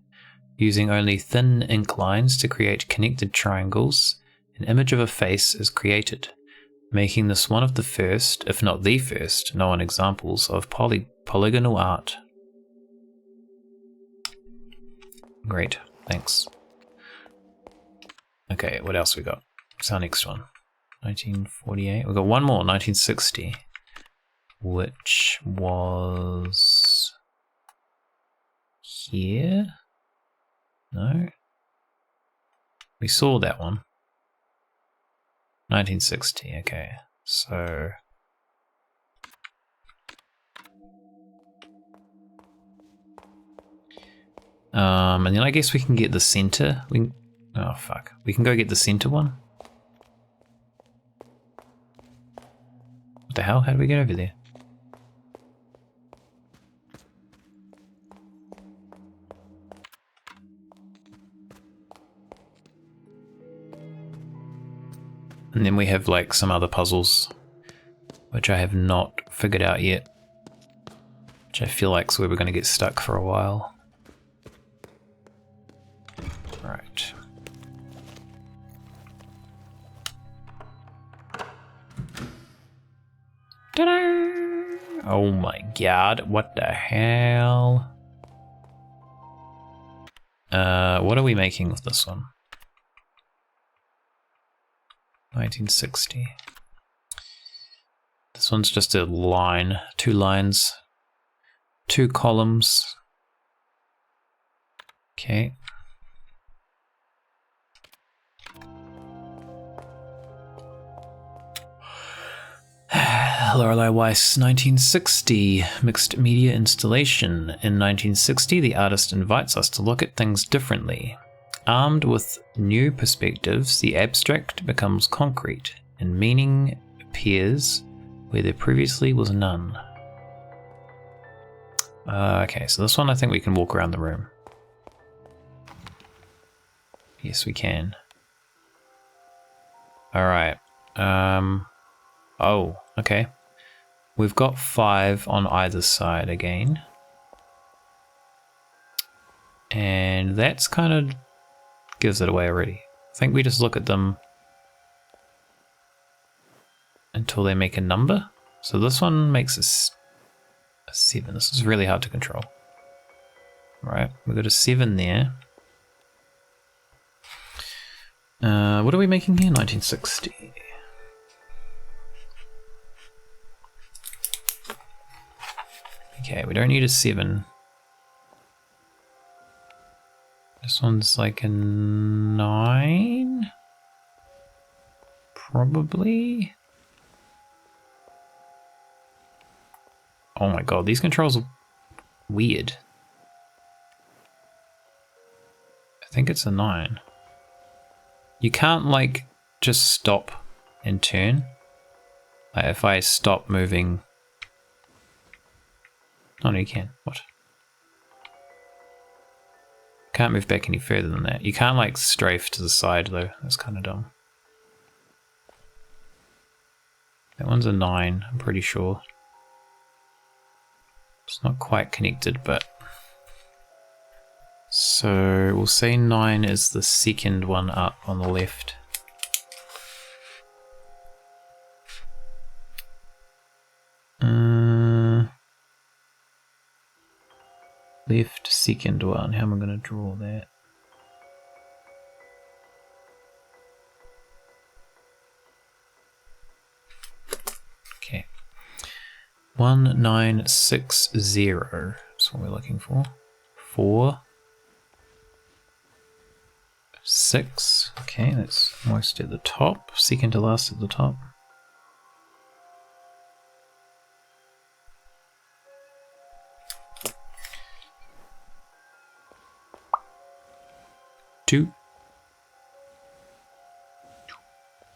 A: Using only thin ink lines to create connected triangles, an image of a face is created, making this one of the first, if not the first, known examples of polygonal art. Great, thanks. Okay, what else we got? What's our next one? 1948. We've got one more, 1960, which was here? No? We saw that one. 1960, okay. So... and then I guess we can get the center. Oh fuck. We can go get the center one. What the hell? How do we get over there? And then we have like some other puzzles, which I have not figured out yet. Which I feel like is where we're going to get stuck for a while. Right. Ta-da! Oh my god, what the hell? What are we making with this one? 1960. This one's just a line, 2 lines, 2 columns. Okay. Lorelai Weiss, 1960, mixed media installation. In 1960, the artist invites us to look at things differently. Armed with new perspectives, the abstract becomes concrete, and meaning appears where there previously was none. Okay, so this one I think we can walk around the room. Yes, we can. Alright. Oh, okay. We've got 5 on either side again. And that's kind of gives it away already. I think we just look at them until they make a number. So this one makes a 7. This is really hard to control. Right, we've got a 7 there. What are we making here? 1960. Okay, we don't need a 7. This one's like a 9? Probably? Oh my god, these controls are weird. I think it's a 9. You can't like just stop and turn. Like if I stop moving... Oh no, you can. What? Can't move back any further than that. You can't like strafe to the side though. That's kind of dumb. That one's a 9, I'm pretty sure. It's not quite connected, but... So we'll say 9 is the second one up on the left. Left second one. How am I going to draw that? Okay. 1960. That's what we're looking for. 4, 6. Okay, that's almost at the top. Second to last at the top. Two,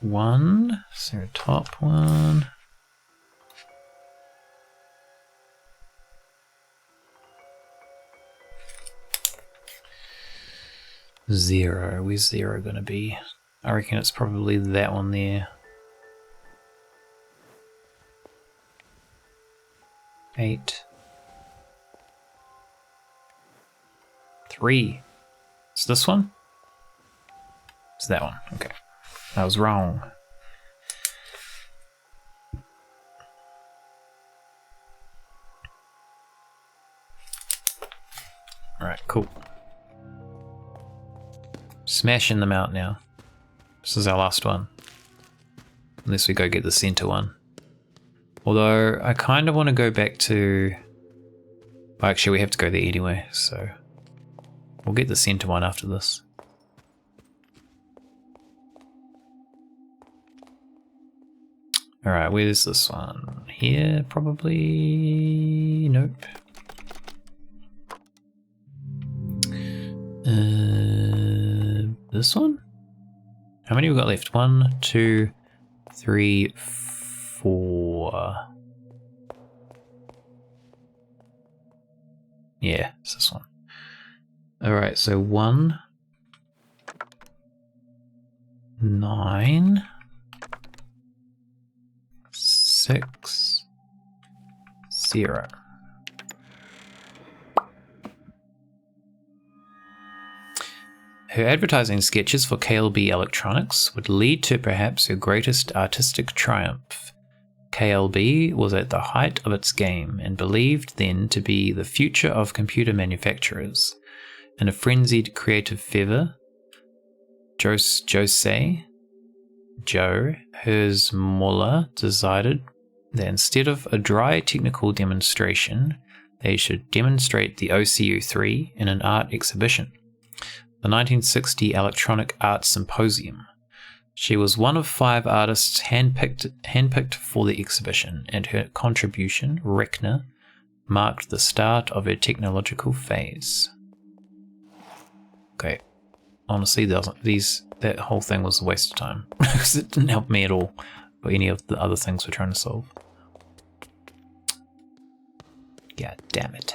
A: 1, so top 1, zero. Where's 0 gonna be? I reckon it's probably that one there. 8, 3. It's this one? It's that one. Okay. I was wrong. Alright, cool. Smashing them out now. This is our last one. Unless we go get the center one. Although, I kind of want to go back to... Well, actually, we have to go there anyway, so... We'll get the center one after this. Alright, where's this one? Here, probably. Nope. This one? How many we got left? 1, 2, 3, 4. Yeah, it's this one. Alright, so 1, 9, 6, 0. Her advertising sketches for KLB Electronics would lead to perhaps her greatest artistic triumph. KLB was at the height of its game and believed then to be the future of computer manufacturers. In a frenzied creative fervor, Joe Herzmoller decided that instead of a dry technical demonstration, they should demonstrate the OCU3 in an art exhibition, the 1960 Electronic Arts Symposium. She was one of 5 artists handpicked for the exhibition, and her contribution, Rechner, marked the start of her technological phase. Okay, honestly, that whole thing was a waste of time because it didn't help me at all or any of the other things we're trying to solve. God damn it.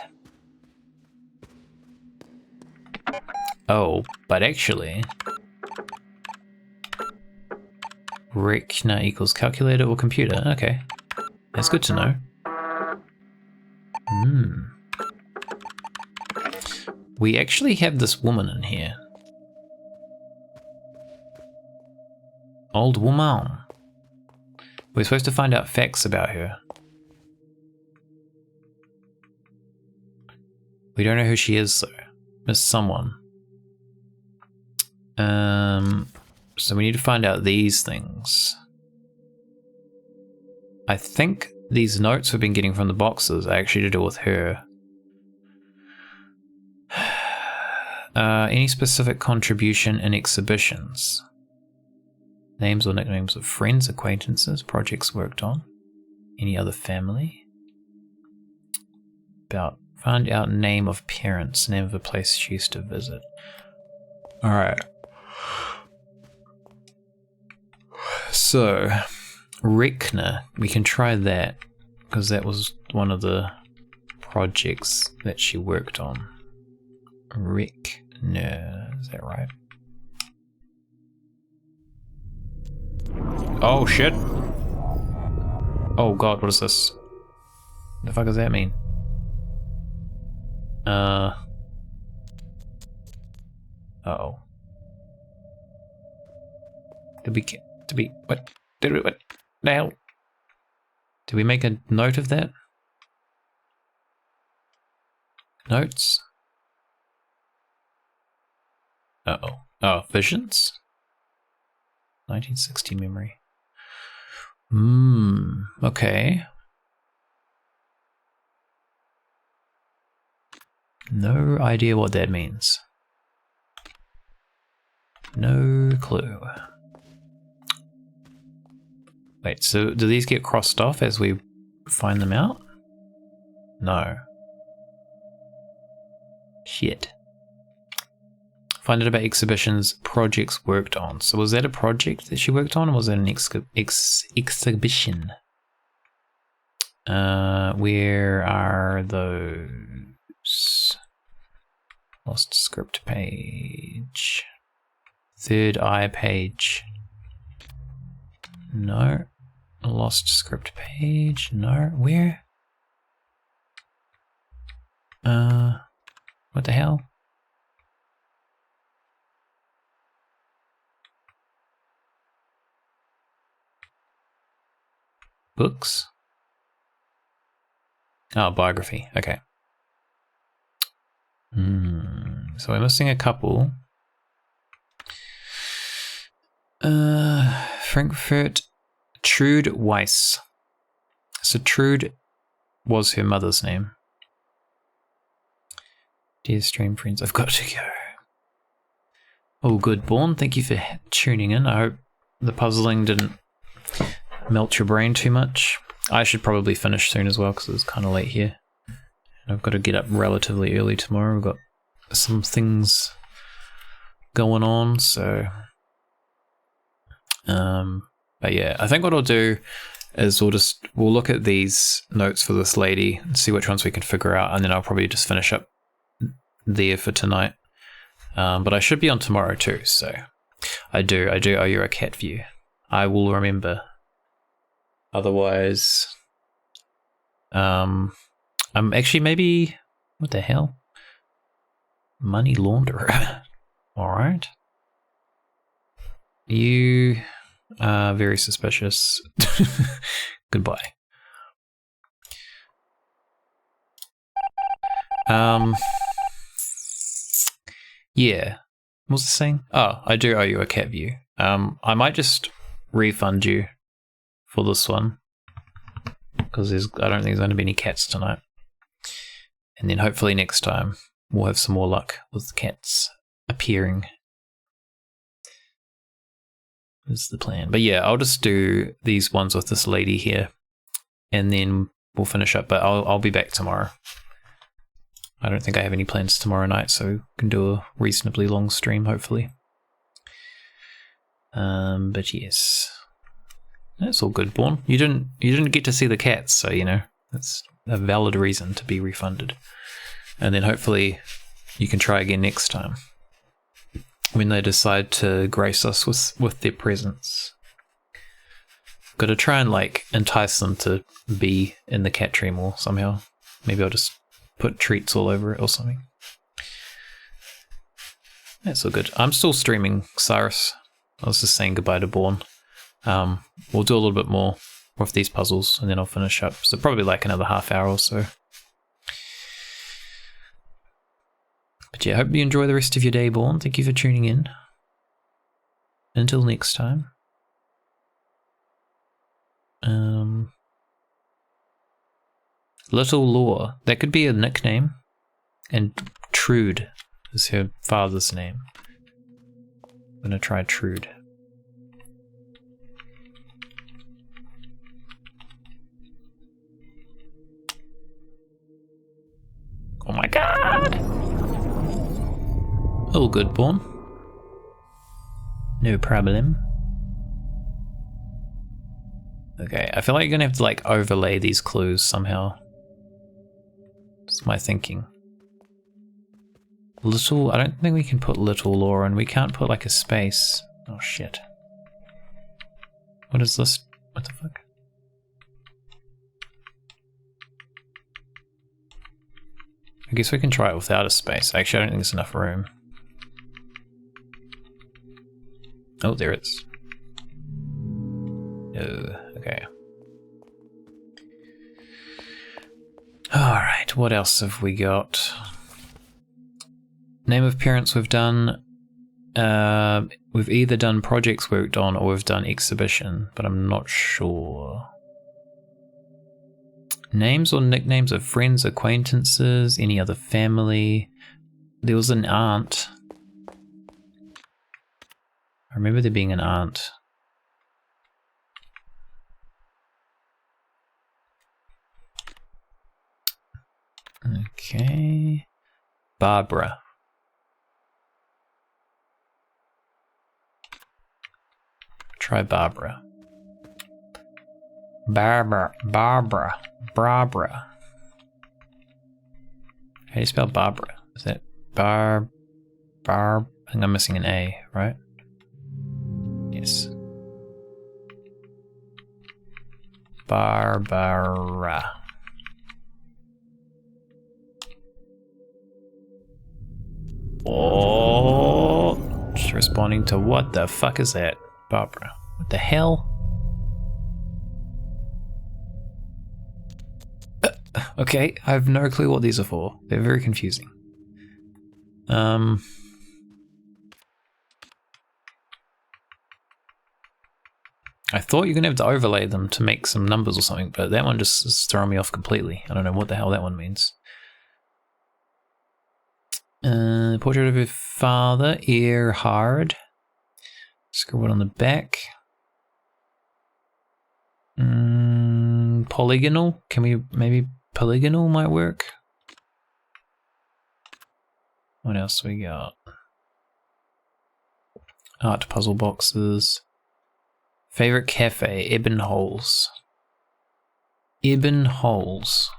A: Oh, but actually, Rechner equals calculator or computer. Okay, that's good to know. We actually have this woman in here. Old woman. We're supposed to find out facts about her. We don't know who she is though. Miss someone. So we need to find out these things. I think these notes we've been getting from the boxes are actually to do with her. Any specific contribution in exhibitions? Names or nicknames of friends, acquaintances, projects worked on. Any other family? Find out name of parents, name of a place she used to visit. Alright. So, Rechner, we can try that, because that was one of the projects that she worked on. Rechner, is that right? Oh shit! Oh god, what is this? What the fuck does that mean? Uh-oh. What the hell? Did we make a note of that? Notes? Uh-oh. Oh, visions? 1960 memory. Okay. No idea what that means. No clue. Wait, so do these get crossed off as we find them out? No. Shit. Find out about exhibitions, projects worked on. So was that a project that she worked on, or was that an exhibition? Where are those? Lost script page. Third eye page. No. Lost script page. No. Where? What the hell? Books? Oh, biography. Okay. So we're missing a couple. Frankfurt Trude Weiss. So Trude was her mother's name. Dear stream friends, I've got to go. Oh, good, Born. Thank you for tuning in. I hope the puzzling didn't melt your brain too much. I should probably finish soon as well because it's kind of late here. I've got to get up relatively early tomorrow. We've got some things going on, so but yeah, I think what I'll do is we'll look at these notes for this lady and see which ones we can figure out, and then I'll probably just finish up there for tonight. But I should be on tomorrow too, so I do owe you a cat view. I will remember. Otherwise, I'm actually maybe, what the hell? Money launderer. Alright. You are very suspicious. Goodbye. Yeah. What was I saying? Oh, I do owe you a cat view. I might just refund you for this one, because I don't think there's going to be any cats tonight. And then hopefully next time we'll have some more luck with the cats appearing. Is the plan. But yeah, I'll just do these ones with this lady here, and then we'll finish up. But I'll be back tomorrow. I don't think I have any plans tomorrow night, so we can do a reasonably long stream, hopefully. But yes, that's all good, Born. You didn't get to see the cats, so you know that's a valid reason to be refunded. And then hopefully you can try again next time when they decide to grace us with their presence. Got to try and like entice them to be in the cat tree more somehow. Maybe I'll just put treats all over it or something. That's all good. I'm still streaming Cyrus. I was just saying goodbye to Born. We'll do a little bit more with these puzzles and then I'll finish up. So probably like another half hour or so. But yeah, I hope you enjoy the rest of your day, Born. Thank you for tuning in. Until next time. Little Lore. That could be a nickname. And Trude is her father's name. I'm gonna try Trude. Oh my god! All good, Born. No problem. Okay, I feel like you're gonna have to like overlay these clues somehow. That's my thinking. Little, I don't think we can put Little Lore, and we can't put like a space. Oh shit. What is this? What the fuck? I guess we can try it without a space. Actually, I don't think there's enough room. Oh, there it is. Oh, okay. Alright, what else have we got? Name of parents we've done. We've either done projects worked on or we've done exhibition, but I'm not sure. Names or nicknames of friends, acquaintances, any other family. There was an aunt. I remember there being an aunt. Okay. Barbara. Try Barbara. Barbara. How do you spell Barbara? Is that I think I'm missing an A, right? Yes. Barbara. Oh, just responding to what the fuck is that? Barbara. What the hell? Okay, I have no clue what these are for. They're very confusing. I thought you were gonna have to overlay them to make some numbers or something, but that one just is throwing me off completely. I don't know what the hell that one means. Portrait of her father, Erhard. Scribbled on the back. Polygonal? Can we maybe polygonal might work? What else we got? Art puzzle boxes. Favorite cafe, Ebon Holes. Ebon Holes.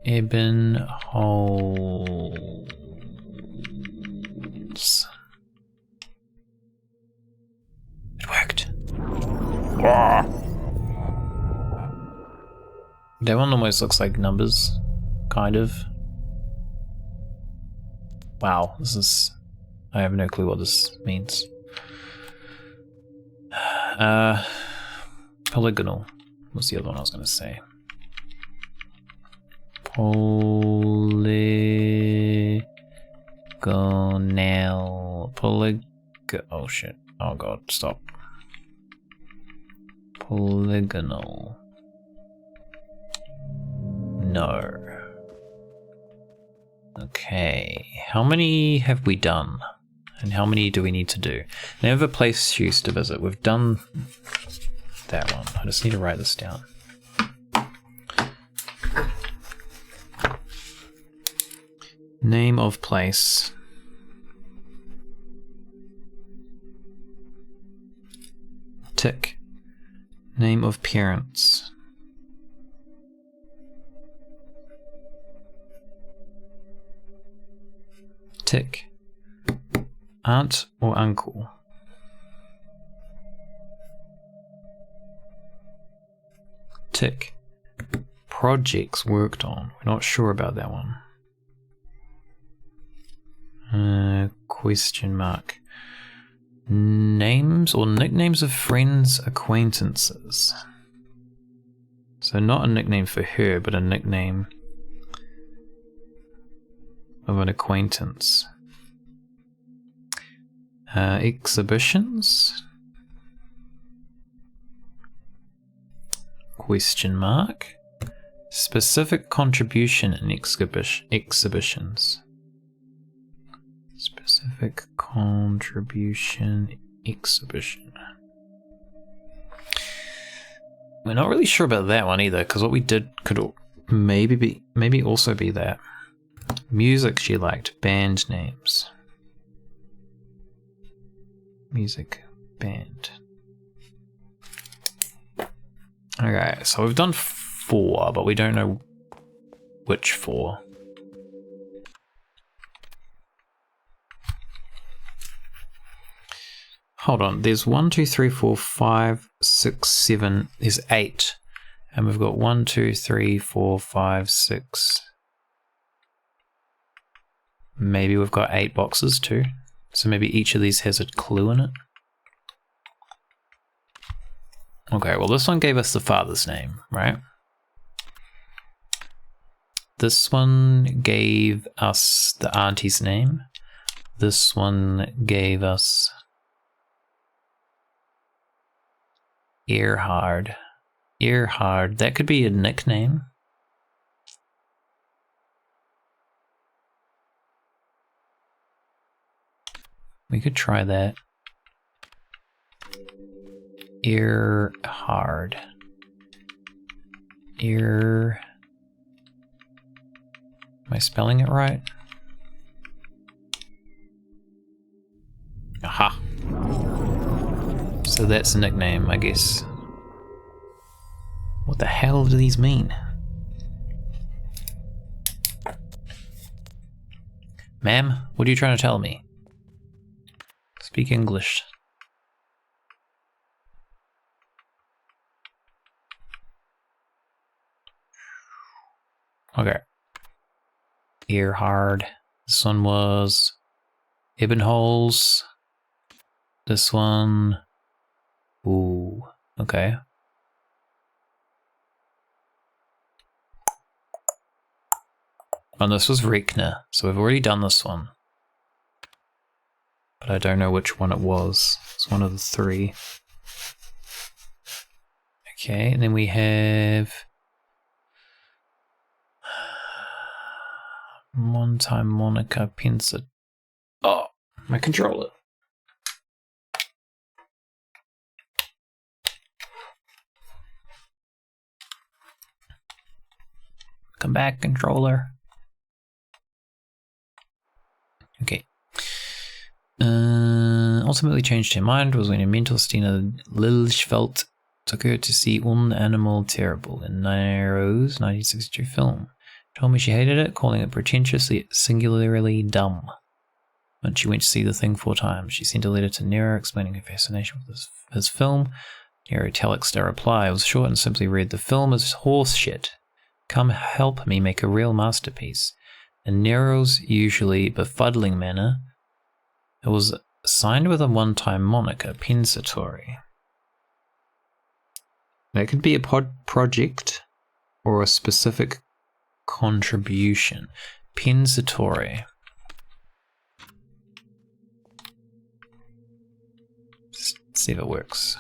A: Ebon Holes. It worked. That one almost looks like numbers, kind of. Wow, this is... I have no clue what this means. Polygonal. What's the other one I was going to say? Polygonal. Oh shit. Oh god, stop. Polygonal. No. Okay, how many have we done? And how many do we need to do? Name of a place you used to visit. We've done that one. I just need to write this down. Name of place. Tick. Name of parents. Tick. Aunt or uncle? Tick. Projects worked on. We're not sure about that one. Question mark. Names or nicknames of friends, acquaintances. So not a nickname for her, but a nickname of an acquaintance. Exhibitions? Question mark. Specific contribution in exhibitions. Specific contribution exhibition. We're not really sure about that one either, because what we did could maybe also be that. Music she liked, band names. Music, band. Okay, so we've done 4, but we don't know which 4. Hold on, there's 1, 2, 3, 4, 5, 6, 7, there's 8. And we've got 1, 2, 3, 4, 5, 6. Maybe we've got 8 boxes too. So maybe each of these has a clue in it. Okay, well this one gave us the father's name, right? This one gave us the auntie's name. This one gave us Earhard. Earhard, that could be a nickname. We could try that. Earhard. Am I spelling it right? Aha. So that's a nickname, I guess. What the hell do these mean? Ma'am, what are you trying to tell me? Speak English. Okay. Earhard. This one was Ibn Holes. This one. Ooh. Okay. And this was Reckner. So we've already done this one. But I don't know which one it was. It's one of the 3. Okay, and then we have one time Monica Pensa. Oh, my controller. Come back, controller. Okay. Ultimately changed her mind was when her mentor Stina Lilschfeldt took her to see Un Animal Terrible in Nero's 1962 film. Told me she hated it, calling it pretentious yet singularly dumb. When she went to see the thing 4 times, she sent a letter to Nero explaining her fascination with his film. Nero telexed a reply. It was short and simply read, "The film is horse shit. Come help me make a real masterpiece." In Nero's usually befuddling manner, it was signed with a one-time moniker, Pensatore. That could be a project or a specific contribution. Pensatore. Let's see if it works.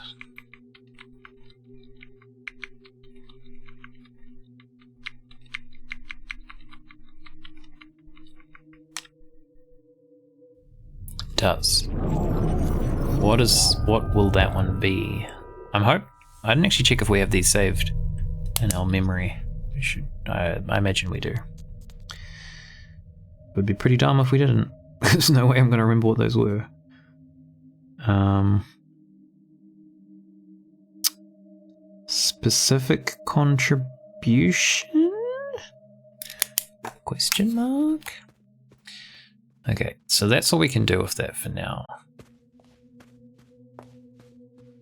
A: It does. What will that one be? I didn't actually check if we have these saved in our memory. We should. I imagine we do. It would be pretty dumb if we didn't. There's no way I'm going to remember what those were. Specific contribution? Question mark? Okay, so that's all we can do with that for now.